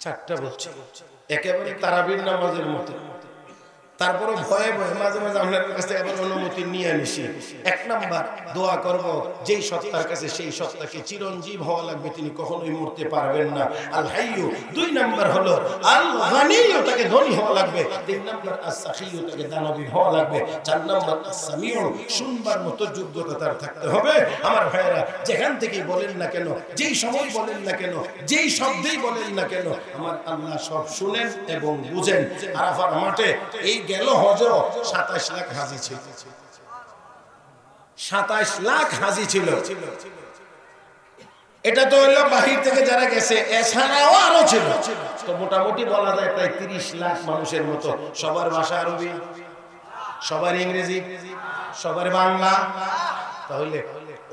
চারটা বলছি একেবারে তারাবির নামাজের মতো তারপরে ভয়ে ভয়ে মাঝে মাঝে আপনার কাছে আবার অনুমতি নিয়ে আনিছি এক নাম্বার দোয়া করব যেই সত্তার কাছে সেই সত্তাকে চিরঞ্জীব হওয়া লাগবে তিনি কখনোই মরতে পারবেন না আল হাইয়ু দুই নাম্বার হলো আল গানিয়ু তাকে ধনী হওয়া লাগবে তিন নাম্বার আস সাখিয়ু তাকে দানবী হওয়া লাগবে চার নাম্বার আস সামিউ শুনবার মতো যোগ্যতা তার থাকতে হবে আমার ভাইরা যেখান থেকেই বলেন না কেন যেই সময় বলেন না কেন যেই শব্দেই বলেন না কেন আমার আল্লাহ সব শুনেন এবং বুঝেন আরাফার মাঠে এই গেল হজ 27 লাখ হাজী ছিল 27 লাখ হাজী ছিল এটা তো হলো বাহির থেকে যারা গেছে এছাড়াও আরো ছিল তো মোটামুটি বলা যায় প্রায় 30 লাখ মানুষের মতো সবার ভাষা আরবি সবার ইংরেজি সবার বাংলা তাহলে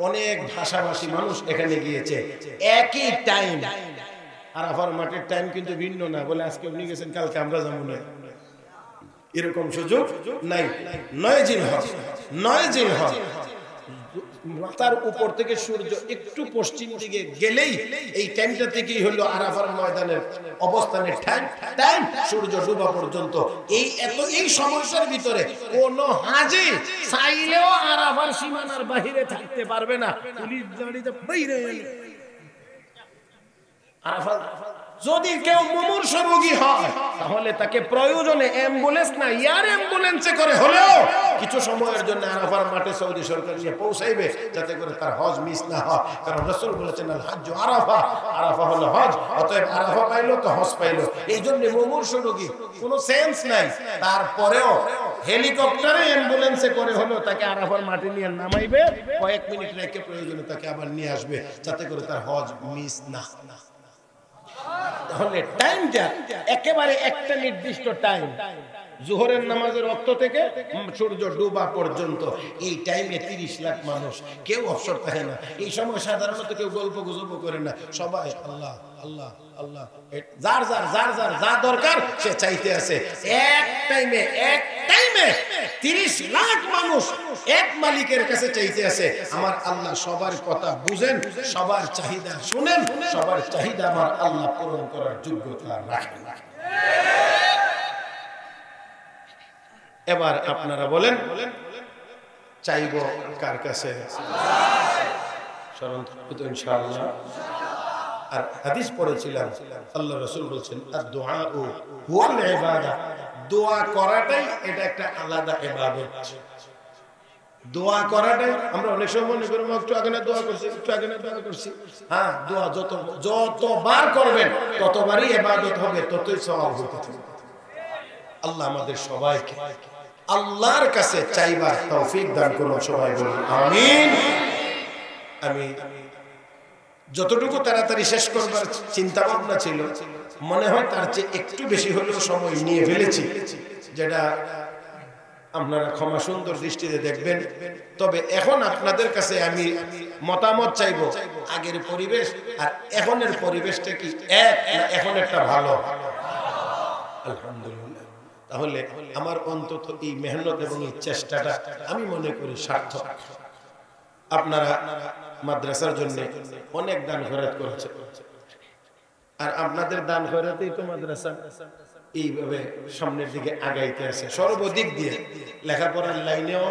অনেক ভাষাভাষী মানুষ এখানে গিয়েছে একই টাইম আরাফার মাঠের টাইম কিন্তু ভিন্ন না বলে আজকে উনি গেছেন কালকে আমরা যাবো না এরকম সুযোগ নাই 9 জিলহজ 9 জিলহজ মাথার উপর থেকে সূর্য একটু পশ্চিম দিকে গেলেই এই টাইমটা থেকেই হলো আরাফার ময়দানের অবস্থানের টাইম সূর্য ডোবা পর্যন্ত এই সমস্যার ভিতরে কোন হাজী চাইলেও আরাফার সীমানার বাইরে থাকতে পারবে না পুলিশ গাড়িতে বাইরে আরাফা যদি কেউ মুমূর্ষ রোগী হয় তাহলে তাকে প্রয়োজনে অ্যাম্বুলেন্স না এয়ার অ্যাম্বুলেন্সে করে হলেও কিছু সময়ের জন্য আরাফার মাঠে সৌদি সরকার নিয়ে পৌঁছাইবে যাতে করে তার হজ মিস না হয় কারণ রাসূল বলেছেন আল হজ্জু আরাফা আরাফা হলো হজ অতএব আরাফা পাইলো তো হজ পাইলো এই জন্য মুমূর্ষ রোগী কোনো সেন্স নাই তারপরেও হেলিকপ্টারে অ্যাম্বুলেন্সে করে হলো তাকে আরাফার মাটি নিয়ে নামাইবে, কয়েক মিনিট রেখে প্রয়োজনে তাকে আবার নিয়ে আসবে, যাতে করে তার হজ মিস না। তাহলে টাইমটা একেবারে একটা নির্দিষ্ট টাইম, জোহরের নামাজের ওয়াক্ত থেকে সূর্য ডুবা পর্যন্ত, এই টাইমে 30 লাখ মানুষ, কেউ অবসর থাকে না। এই সময় সাধারণত কেউ গল্প গুজব করে না, সবাই আল্লাহ আল্লাহ আল্লাহ, যার যার যার যার যা দরকার সে চাইতে আছে। এক টাইমে 30 লাখ মানুষ এক মালিকের কাছে চাইতে আছে। আমার আল্লাহ সবার কথা বুঝেন, সবার চাহিদা শুনেন, সবার চাহিদা আমার আল্লাহ পূরণ করার যোগ্যতা রাখেন। এবার আপনারা বলেন চাইব কার কাছে? স্মরণ থাকবে তো ইনশাআল্লাহ। আর হাদিস পড়েছিলাম, আল্লাহ রাসূল বলেছেন আদ-দুআ হুয়াল ইবাদা, দোয়া করাটাই এটা একটা আলাদা ইবাদত। দোয়া করাটাই, আমরা অনেক সময় মনে করি একটু আগে না দোয়া করছি, একটু আগে না দোয়া করছি। হ্যাঁ, দোয়া যতবার করবেন ততবারই ইবাদত হবে, ততই সওয়াব হতে থাকবে। আল্লাহ আমাদের সবাইকে আল্লাহর কাছে চাইবার তৌফিক দান করুন, সবাই বলুন আমিন। আমি যতটুকু তাড়াতাড়ি শেষ করবার চিন্তা ভাবনা ছিল, মনে হয় তার চেয়ে একটু বেশি হলেও সময় নিয়ে ফেলেছি, যেটা আপনারা ক্ষমা সুন্দর দৃষ্টিতে দেখবেন। তবে এখন আপনাদের কাছে আমি মতামত চাইব, আগের পরিবেশ আর এখনের পরিবেশটা কি এক, না এখন একটা ভালো? আলহামদুলিল্লাহ। তাহলে আমার অন্তত এই মেহনত এবং এই চেষ্টাটা আমি মনে করি সার্থক। আপনারা মাদ্রাসার জন্য অনেক দান খয়রাত করেছেন, আর আপনাদের দান খয়রাতেই তো মাদ্রাসা এইভাবে সামনের দিকে আগাইতে আছে। সর্বদিক দিয়ে লেখাপড়ার লাইনেও,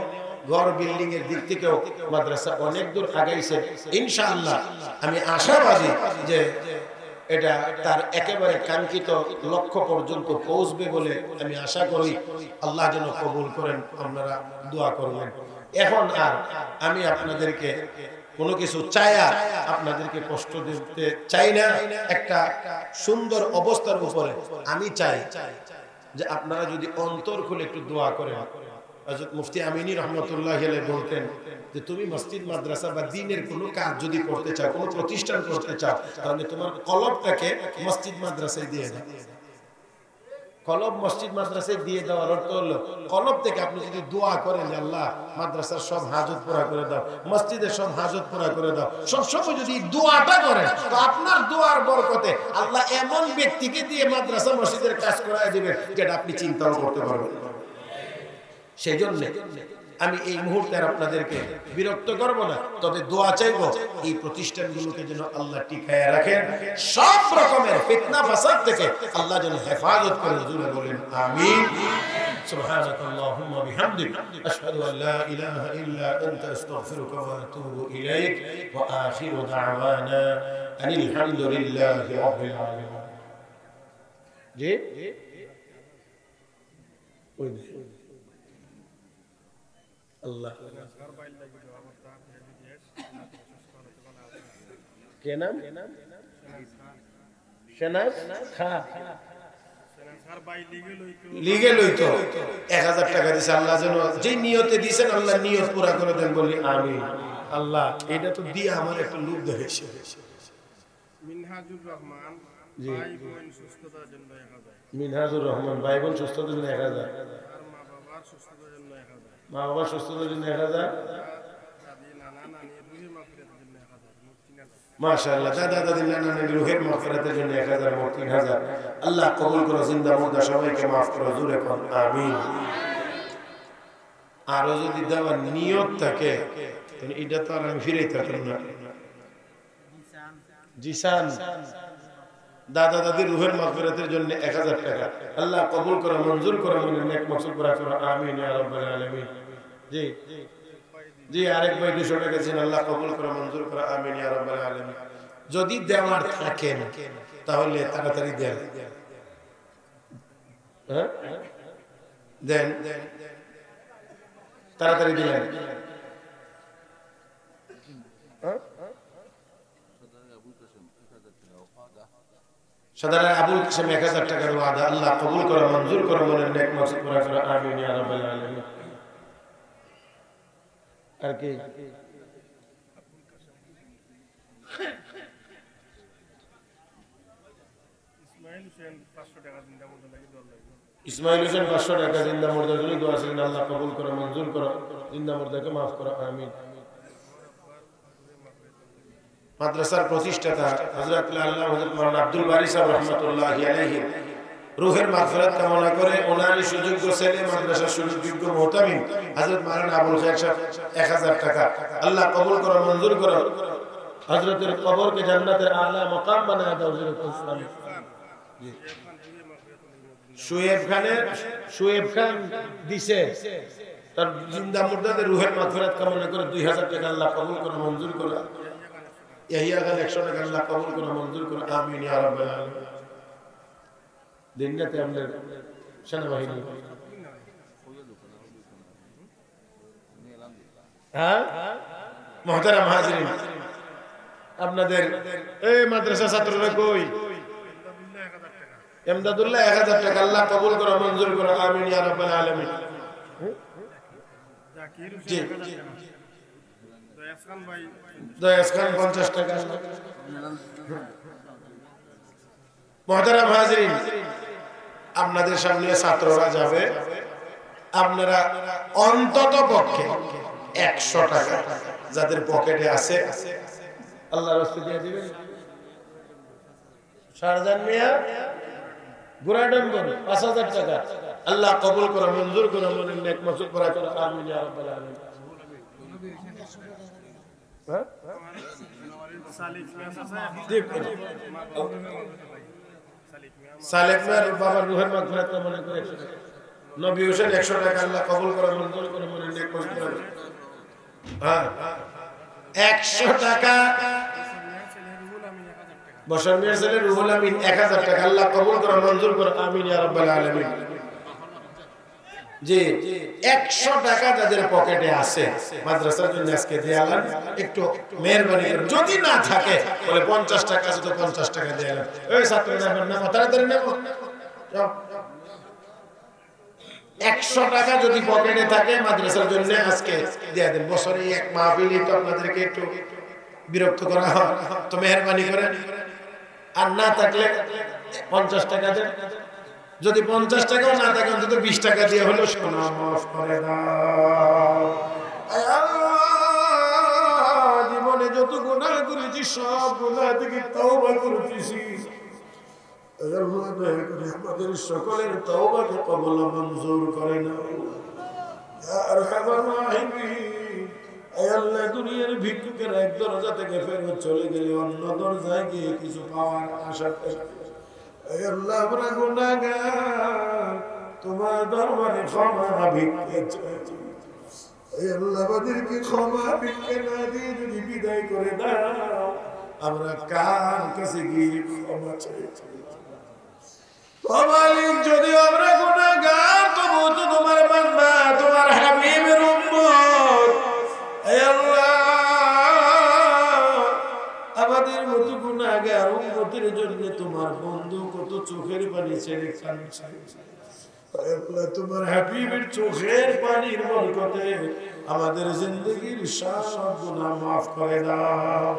ঘর বিল্ডিং এর দিক থেকেও মাদ্রাসা অনেক দূর আগাইছে। ইনশাআল্লাহ আমি আশাবাদী যে এটা তার একেবারে কাঙ্ক্ষিত লক্ষ্য পর্যন্ত পৌঁছবে বলে আমি আশা করি। আল্লাহ যেন কবুল করেন, আপনারা দোয়া করবেন। এখন আর আমি আপনাদেরকে কোনো কিছু চাইয়া আপনাদেরকে কষ্ট দিতে চাই না। একটা সুন্দর অবস্থার উপরে আমি চাই যে আপনারা যদি অন্তর খুলে একটু দোয়া করেন। হযরত মুফতি আমিনী রহমাতুল্লাহি আলাইহি বলতেন যে তুমি মসজিদ মাদ্রাসা বা দ্বীনের কোনো কাজ যদি করতে চাও, কোনো প্রতিষ্ঠান করতে চাও, তাহলে তোমার কলবটাকে মসজিদ মাদ্রাসায় দিয়ে দাও। কলব মসজিদ মাদ্রাসায় দিয়ে দেওয়ার অর্থ হলো, কলব থেকে আপনি যদি দোয়া করেন যে আল্লাহ মাদ্রাসার সব হাজত পুরা করে দাও, মসজিদের সব হাজত পুরা করে দাও, সবসময় যদি দোয়াটা করেন, তো আপনার দোয়ার বরকতে আল্লাহ এমন ব্যক্তিকে দিয়ে মাদ্রাসা মসজিদের কাজ করায় দিবেন যেটা আপনি চিন্তাও করতে পারবেন। সেই জন্য আমি এই মুহূর্তে আপনাদেরকে বিরক্ত করব না, তবে দোয়া চাইব এই প্রতিষ্ঠানগুলোকে যেন আল্লাহ টিকায় রাখেন, সব রকমের ফিতনা ফাসাদ থেকে আল্লাহ যেন হেফাজত করেন। জোরে বলেন আমিন। সুবহানাকাল্লাহুম্মা ওয়া বিহামদিক, আশহাদু আল লা ইলাহা ইল্লা আনতা, আস্তাগফিরুকা ওয়া আতুবু ইলাইক, ওয়া আখিরু দাওয়ানা আনিল হামদুলিল্লাহি রাব্বিল আলামিন। জি ওই আল্লাহ কে নাম? শেনাজ খা লিগে লইতো 1000 টাকা দিছে। আল্লাহ যেন যে নিয়তে দিয়েছেন আল্লাহ নিয়ত পুরা করে দেন, বলি আমিন। আল্লাহ এটা তো দিয়ে আমার একটা লুপ ধরেছে। মিনহাজুর রহমান ভাই বোন সুস্থতার জন্য 1000, মিনহাজুর রহমান ভাই বোন সুস্থতার জন্য 1000, আর মা বাবার সুস্থতার জন্য 1000, মা বাবার সুস্থতার জন্য 1000, দাদি নানা নানির রুহের মাগফিরাতের জন্য 1000, মাশাআল্লাহ, দাদা দাদি নানা নানির রুহের মাগফিরাতের জন্য 1000, মোট 3000। আল্লাহ কবুল করো, জিন্দা মুর্দা সবাইকে maaf করো, জোরে কোন আমিন। আর যদি দেওয়ার নিয়ত থাকে তাহলে এটা তো আর আমি ফিরেই থাকলাম না। জিসান দাদা দাদির রুহের মাগফিরাতের জন্য 1000 টাকা আল্লাহ কবুল করো, মঞ্জুর করো, মনে নেক মকসুদ পুরা করো, আমিন ইয়া রাব্বাল আলামিন। জি জি আরেক ভাই 200 টাকা দিয়েছেন, আল্লাহ কবুল করো, মঞ্জুর করো, আমিন ইয়া রাব্বাল আলামিন। যদি দেওয়ার থাকেন তাহলে তাড়াতাড়ি দেন, হ্যাঁ দেন, তাড়াতাড়ি দিলেন। সাধারণ আবুল কাসেম 1000 টাকার ওয়াদা আল্লাহ কবুল করে মঞ্জুর করে মনের নেক মাকসুদ পুরা করে আমিন ইয়া রাব্বাল আলামিন। আর কি ইসমাইল হোসেন 500 টাকা জিন্দা মুর্দার জন্য দোয়া করেন আল্লাহ কবুল করে মঞ্জুর করে জিন্দা মুর্দাকে maaf করো আমিন। মাদ্রাসার প্রতিষ্ঠাতা হযরত আল্লাহ হযরত মাওলানা আব্দুল বারী সাহেব রাহমাতুল্লাহি আলাইহি রূহের মাগফিরাত কামনা করে ওনারই সুযোগ্য ছেলে মাদ্রাসার সুযোগ্য মুহতামিম হযরত মাওলানা আবুল খায়ের সাহেব 1000 টাকা আল্লাহ কবুল করো মঞ্জুর করো হযরতের কবরকে জান্নাতের আলা মাকাম বানায় দাও ইসলাম। শুয়েব খান দিছে তার জিন্দা মুর্দাদের রূহের মাগফিরাত কামনা করে 2000 টাকা আল্লাহ কবুল করো মঞ্জুর করো। ইয়াহিয়া খান 100 টাকা আল্লাহ কবুল করো মঞ্জুর করো আমিন ইয়া রাব্বাল আলামিন। দিনরাতে আমাদের সেনাবাহিনী মুহতারাম হাজিরিন আপনাদের এই মাদ্রাসা ছাত্ররা কই এমদাদুল্লাহ 1000 টাকা আল্লাহ কবুল করো মঞ্জুর করো আমিন ইয়া রাব্বাল আলামিন। জি দয়াস খান 50 টাকা। মুহতারাম হাজিরিন আপনাদের সামনে ছাত্ররা যাবে আপনারা অন্তত পক্ষে 100 টাকা যাদের পকেটে আছে আল্লাহর রাস্তায় দিয়ে দিবেন। শাহজাহান মিয়া গুরাডম্বর 5000 টাকা আল্লাহ কবুল করো মঞ্জুর করো মনের নেক মাকসুদ পুরা করো আমিন ইয়া রাব্বাল আলামিন। সালেক মিয়ার বাবার রূহের মাগফিরাত কামনা করে 100 টাকা। নবী হোসেন 100 টাকা আল্লাহ কবুল করো মঞ্জুর করো মনের নেক মাকসুদ পুরা করো। হ্যাঁ 100 টাকা বশর মিয়ার ছেলে রুহুল আমিন 1000 টাকা আল্লাহ কবুল করো মঞ্জুর করো আমিন ইয়া রাব্বাল আলামিন। জি 100 টাকা যাদের পকেটে আছে মাদ্রাসার জন্য আজকে দেয়ালেন একটু মেহেরবানি করে যদি না থাকে বলে 50 টাকা আছে তো 50 টাকা দেয়ালেন। এই ছাত্ররা না তাড়াতাড়ি নেব 100 টাকা যদি পকেটে থাকে মাদ্রাসার জন্য আজকে দিয়ে দেন। বছরে এক মাহফিল তো আপনাদেরকে একটু বিরক্ত করা হয় তো মেহেরবানি করে আর না থাকলে 50 টাকা দেন। যদি 50 টাকাও না থাকে অন্তত 20 টাকা দিয়ে হলো সোনা মাফ করে দাও। জীবনে যত গুনাহ করেছি সব গুনাহ থেকে তওবা করতেছি আল্লাহ দয়া করে আমাদের সকলের তওবাকে কবুল মঞ্জুর করে নাও ইয়া আরহামার রাহিমিন। আয় আল্লাহ দুনিয়ার ভিক্ষুকের এক দরজা থেকে ফেরত চলে গেলে অন্য দরজায় গিয়ে কিছু পাওয়ার আশা করে আয় আল্লাহ আমরা গুনাহগার তোমার দরবারে ক্ষমা ভিক্ষে চাইছি। আয় আল্লাহ আমাদেরকে ক্ষমা ভিক্ষে না দিয়ে যদি বিদায় করে দাও আমরা কার কাছে গিয়ে ক্ষমা চাইছি। মালিক যদি আমরা গুনাহগার তবু তো তোমার বান্দা তোমার হাবিবের উম্মত আয় আল্লাহ আমাদের মতো গুনাহগার উম্মতের জন্য তোমার বন্ধু কত চোখের পানি ছেড়ে কাঁদছে আয় আল্লাহ তোমার হাবিবের চোখের পানির বরকতে আমাদের জিন্দেগীর সব গুনাহ maaf করে দাও।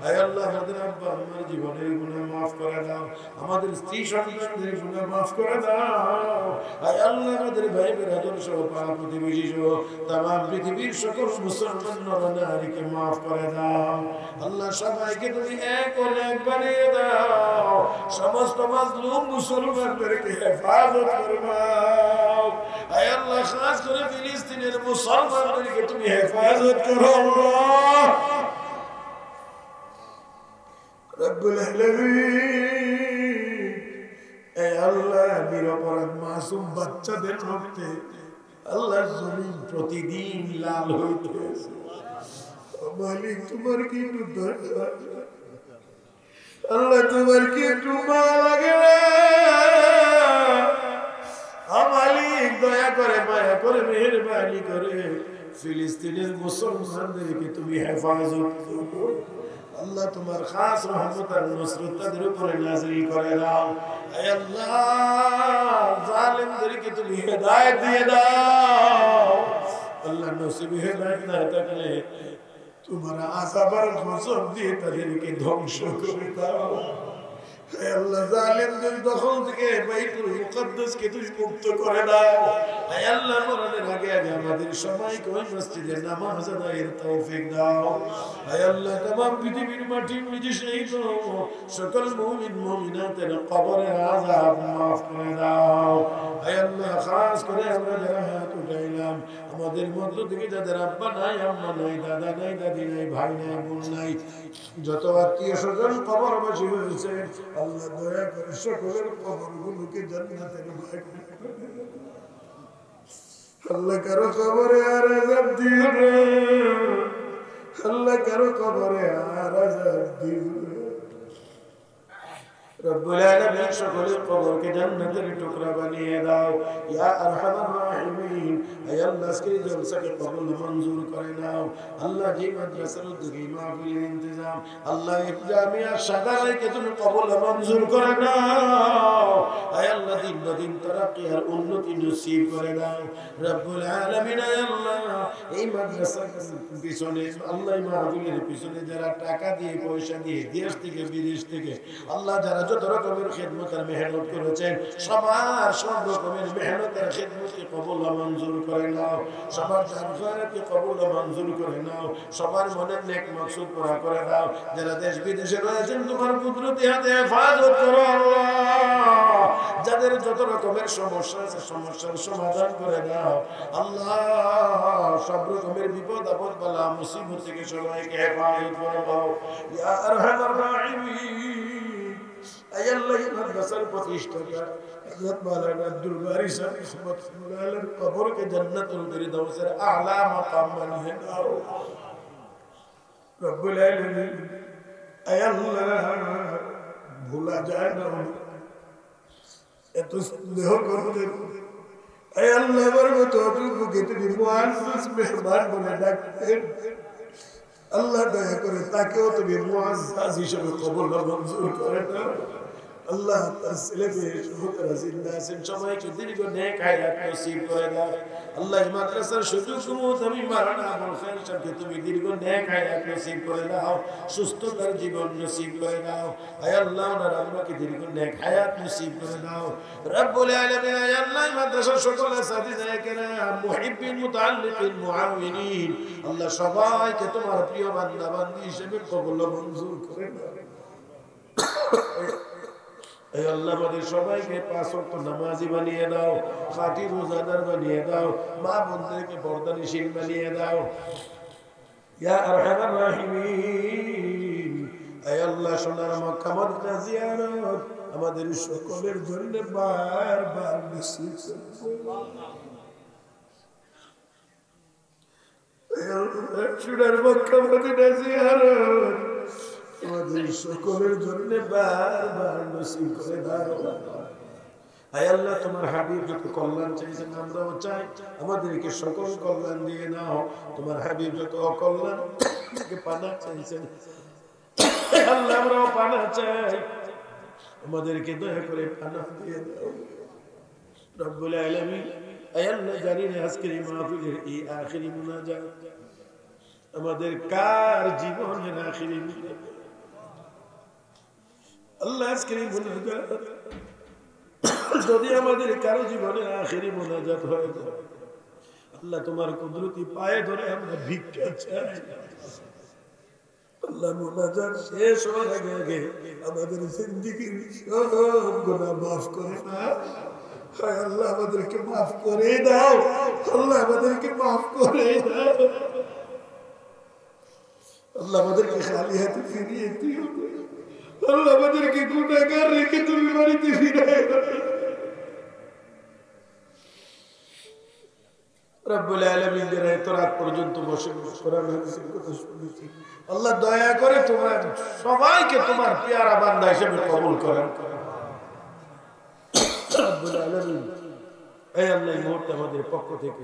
আয় আল্লাহ আমাদের আব্বা আম্মার জীবনের গুনাহ maaf করে দাও আমাদের স্ত্রী সন্তানদের গুনাহ maaf করে দাও। আয় আল্লাহ আমাদের ভাই ব্রাদার সহ পাড়া প্রতিবেশী সহ तमाम পৃথিবীর সকল মুসলমান নরনারীকে maaf করে দাও। আল্লাহ সবাইকে তুমি এক ও এক বানিয়ে দাও সমস্ত মাজলুম মুসলমানদেরকে হেফাজত করবাও। আয় আল্লাহ খাস করে ফিলিস্তিনের মুসলমানদেরকে তুমি হেফাজত করো আল্লাহ রব্বুল আলামিন। এই আল্লাহ নিরপরাধ মাসুম বাচ্চাদের রক্তে আল্লাহর জমিন প্রতিদিন লাল হইতেছে। মালিক তোমার কি একটু দরকার আল্লাহ তোমার কি একটু মায়া লাগে মালিক দয়া করে মায়া করে মেহেরবানি করে ফিলিস্তিনের মুসলমানদেরকে তুমি হেফাজত করো আল্লাহ তোমার খাস রহমত আর নসরত তাদের উপরে নাযিল করে দাও হে আল্লাহ জালিমদেরকে তুমি হেদায়েত দিয়ে দাও আল্লাহ নসিবে হেদায়েত না থাকলে তোমার আযাবের গজব দিয়ে তাদেরকে ধ্বংস করে দাও হে আল্লাহ জালিমদের দখল থেকে বাইতুল মুকদ্দাসকে তুমি মুক্ত করে দাও হে আল্লাহ মরণের আগে আগে আমাদের সবাইকে ওই মসজিদে নামাজ আদায়ের তৌফিক দাও হে আল্লাহ तमाम পৃথিবীর মাটির নিচে শহীদ সকল মুমিন মুমিনাতের কবরের আযাব মাফ করে দাও হে আল্লাহ খাস করে আমরা যারা হাত উঠাইলাম আমাদের মধ্য থেকে যাদের আব্বা নাই আম্মা নাই দাদা নাই দাদি নাই ভাই নাই বোন নাই যত আত্মীয় স্বজন কবরবাসী হয়েছে আল্লাহ দয়া করে সকলের কবরগুলোকে জান্নাতের ভাগ আল্লাহ কারো কবরে আর আযাব দিও না আল্লাহ কারো কবরে আর আযাব দিও না রব্বুল আলামিন সকলের কবরকে জান্নাতের টুকরা বানিয়ে দাও ইয়া আরহামার রাহিমিন হে আল্লাহ আজকে জলসাকে কবুল মঞ্জুর করে নাও আল্লাহ যে মাদ্রাসার উদ্যোগে মাহফিলের ইন্তজাম আল্লাহ এই জামিয়া সাদাকে তুমি কবুল মঞ্জুর করে নাও হে আল্লাহ দিন তারাক্কি আর উন্নতি নসিব করে দাও রব্বুল আলামিন হে আল্লাহ এই মাদ্রাসার পিছনে আল্লাহ মাহফিলের পিছনে যারা টাকা দিয়ে পয়সা দিয়ে দেশ থেকে বিদেশ থেকে আল্লাহ যারা যত রকমের খিদমত আর মেহনত করেছেন সবার সব রকমের মেহনত আর খিদমতকে কবুল মঞ্জুর করে নাও সবার জানকে কবুল মঞ্জুর করে নাও সবার মনের নেক মাকসুদ পুরা করে দাও যারা দেশ বিদেশে রয়েছেন তোমার কুদরতি হাতে হেফাজত করো আল্লাহ যাদের যত রকমের সমস্যা আছে সমস্যার সমাধান করে দাও আল্লাহ সব রকমের বিপদ আপদ বালা মুসিবত থেকে সবাইকে হেফাজত করে দাও ইয়া আরহামার রাহিমিন আয় আল্লাহ মাদ্রাসার প্রতিষ্ঠাতা হযরত মাওলানা আব্দুল বারী সাহেব রহমাতুল্লাহ আলাইহির কবরকে জান্নাতুল ফিরদাউসের আলা মাকাম বানিয়ে দাও রব্বুল আলামিন আয় আল্লাহ ভুলা যায় না এত স্নেহ করতে আয় আল্লাহ বরকত তৌফিক তুমি মুআজ্জাজ মেহমান বলে ডাকতেন আল্লাহ দয়া করে তাকেও তুমি মুআজ্জাজ হিসেবে কবুল মঞ্জুর করে দাও আল্লাহ তার ছেলে মেয়ে সহকারে জিন্দা আছেন সবাইকে দীর্ঘ নেক হায়াত নসিব করে দাও আল্লাহ এই মাদ্রাসার সুযোগ সুমত আমি মারানা আমল খায়ের সাথে তুমি দীর্ঘ নেক হায়াত নসিব করে দাও সুস্থতার জীবন নসিব করে দাও আয় আল্লাহ ওনার আমাকে দীর্ঘ নেক হায়াত নসিব করে দাও রব্বুল আলামিন আয় আল্লাহ এই মাদ্রাসার সকল সাথীদের কেরাম মুহিব্বিন মুতাআল্লিকিন মুআউইনিন আল্লাহ সবাইকে তোমার প্রিয় বান্দা বান্দি হিসেবে কবুল মঞ্জুর করে দাও হে আল্লাহ আমাদের সবাইকে পাঁচ ওয়াক্ত নামাজি বানিয়ে দাও খাঁটি রোজাদার বানিয়ে দাও মা বোনদেরকে পর্দানিশীল বানিয়ে দাও ইয়া আরহামার রাহিমিন হে আল্লাহ সোনার মক্কা মদিনা জিয়ারত আমাদের সকলের জন্য বারবার নসিব করো হে আল্লাহ সোনার মক্কা মদিনা জিয়ারত আমাদের সকলের জন্য বারবার নসিব করে দাও আয় আল্লাহ তোমার হাবিব যত কল্যাণ চাইছেন আমরাও চাই আমাদেরকে সকল কল্যাণ দিয়ে নাও তোমার হাবিব যত অকল্যাণ থেকে পানা চাইছেন আল্লাহ আমরাও পানা চাই আমাদেরকে দয়া করে পানা দিয়ে দাও রব্বুল আলামিন আয় আল্লাহ জানি না আজকের এই মাহফিলের এই আখিরি মুনাজাত আমাদের কার জীবনের আখিরি মুনাজাত আল্লাহ আজকের এই মুনাজাত যদি আমাদের কারো জীবনের আখেরি মুনাজাত হয়ে যায় আল্লাহ তোমার কুদরতি পায়ে ধরে আমরা ভিক্ষা চাই আল্লাহ মুনাজাত শেষ হওয়ার আগে আগে আমাদের জিন্দেগির সব গুনাহ মাফ করে দাও হায় আল্লাহ আমাদেরকে মাফ করে দাও আল্লাহ আমাদেরকে মাফ করে দাও আল্লাহ আমাদেরকে খালি হাতে ফিরিয়ে দিও আল্লাহ আমাদেরকে গুনাহগার রেখে তুমি বাড়িতে ফিরায় রব্বুল আলামিন যারা এত রাত পর্যন্ত বসে কোরআন হাদিসের কথা শুনেছি আল্লাহ দয়া করে তোমরা সবাইকে তোমার পেয়ারা বান্দা হিসেবে কবুল করেন রব্বুল আলামিন এই আল্লাহ এই মুহূর্তে আমাদের পক্ষ থেকে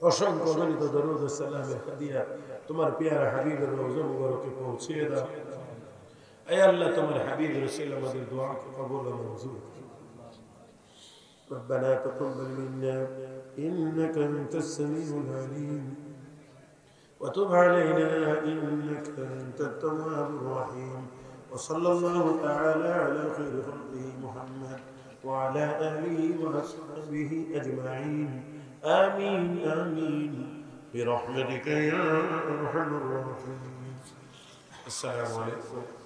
অসংখ্য গণিত দরুদ ও সালামের হাদিয়া তোমার পেয়ারা হাবিবের রওজা মুবারকে পৌঁছিয়ে দাও। হে আল্লাহ, তোমার হাবিবের ওসিলা আমাদের দোয়াকে কবুল ও মঞ্জুর করো। ربنا تقبل منا إنك أنت السميع العليم وتب علينا إنك أنت التواب الرحيم وصلى الله تعالى على خير خلقه محمد وعلى آله وأصحابه أجمعين آمين آمين برحمتك يا أرحم الراحمين. السلام عليكم.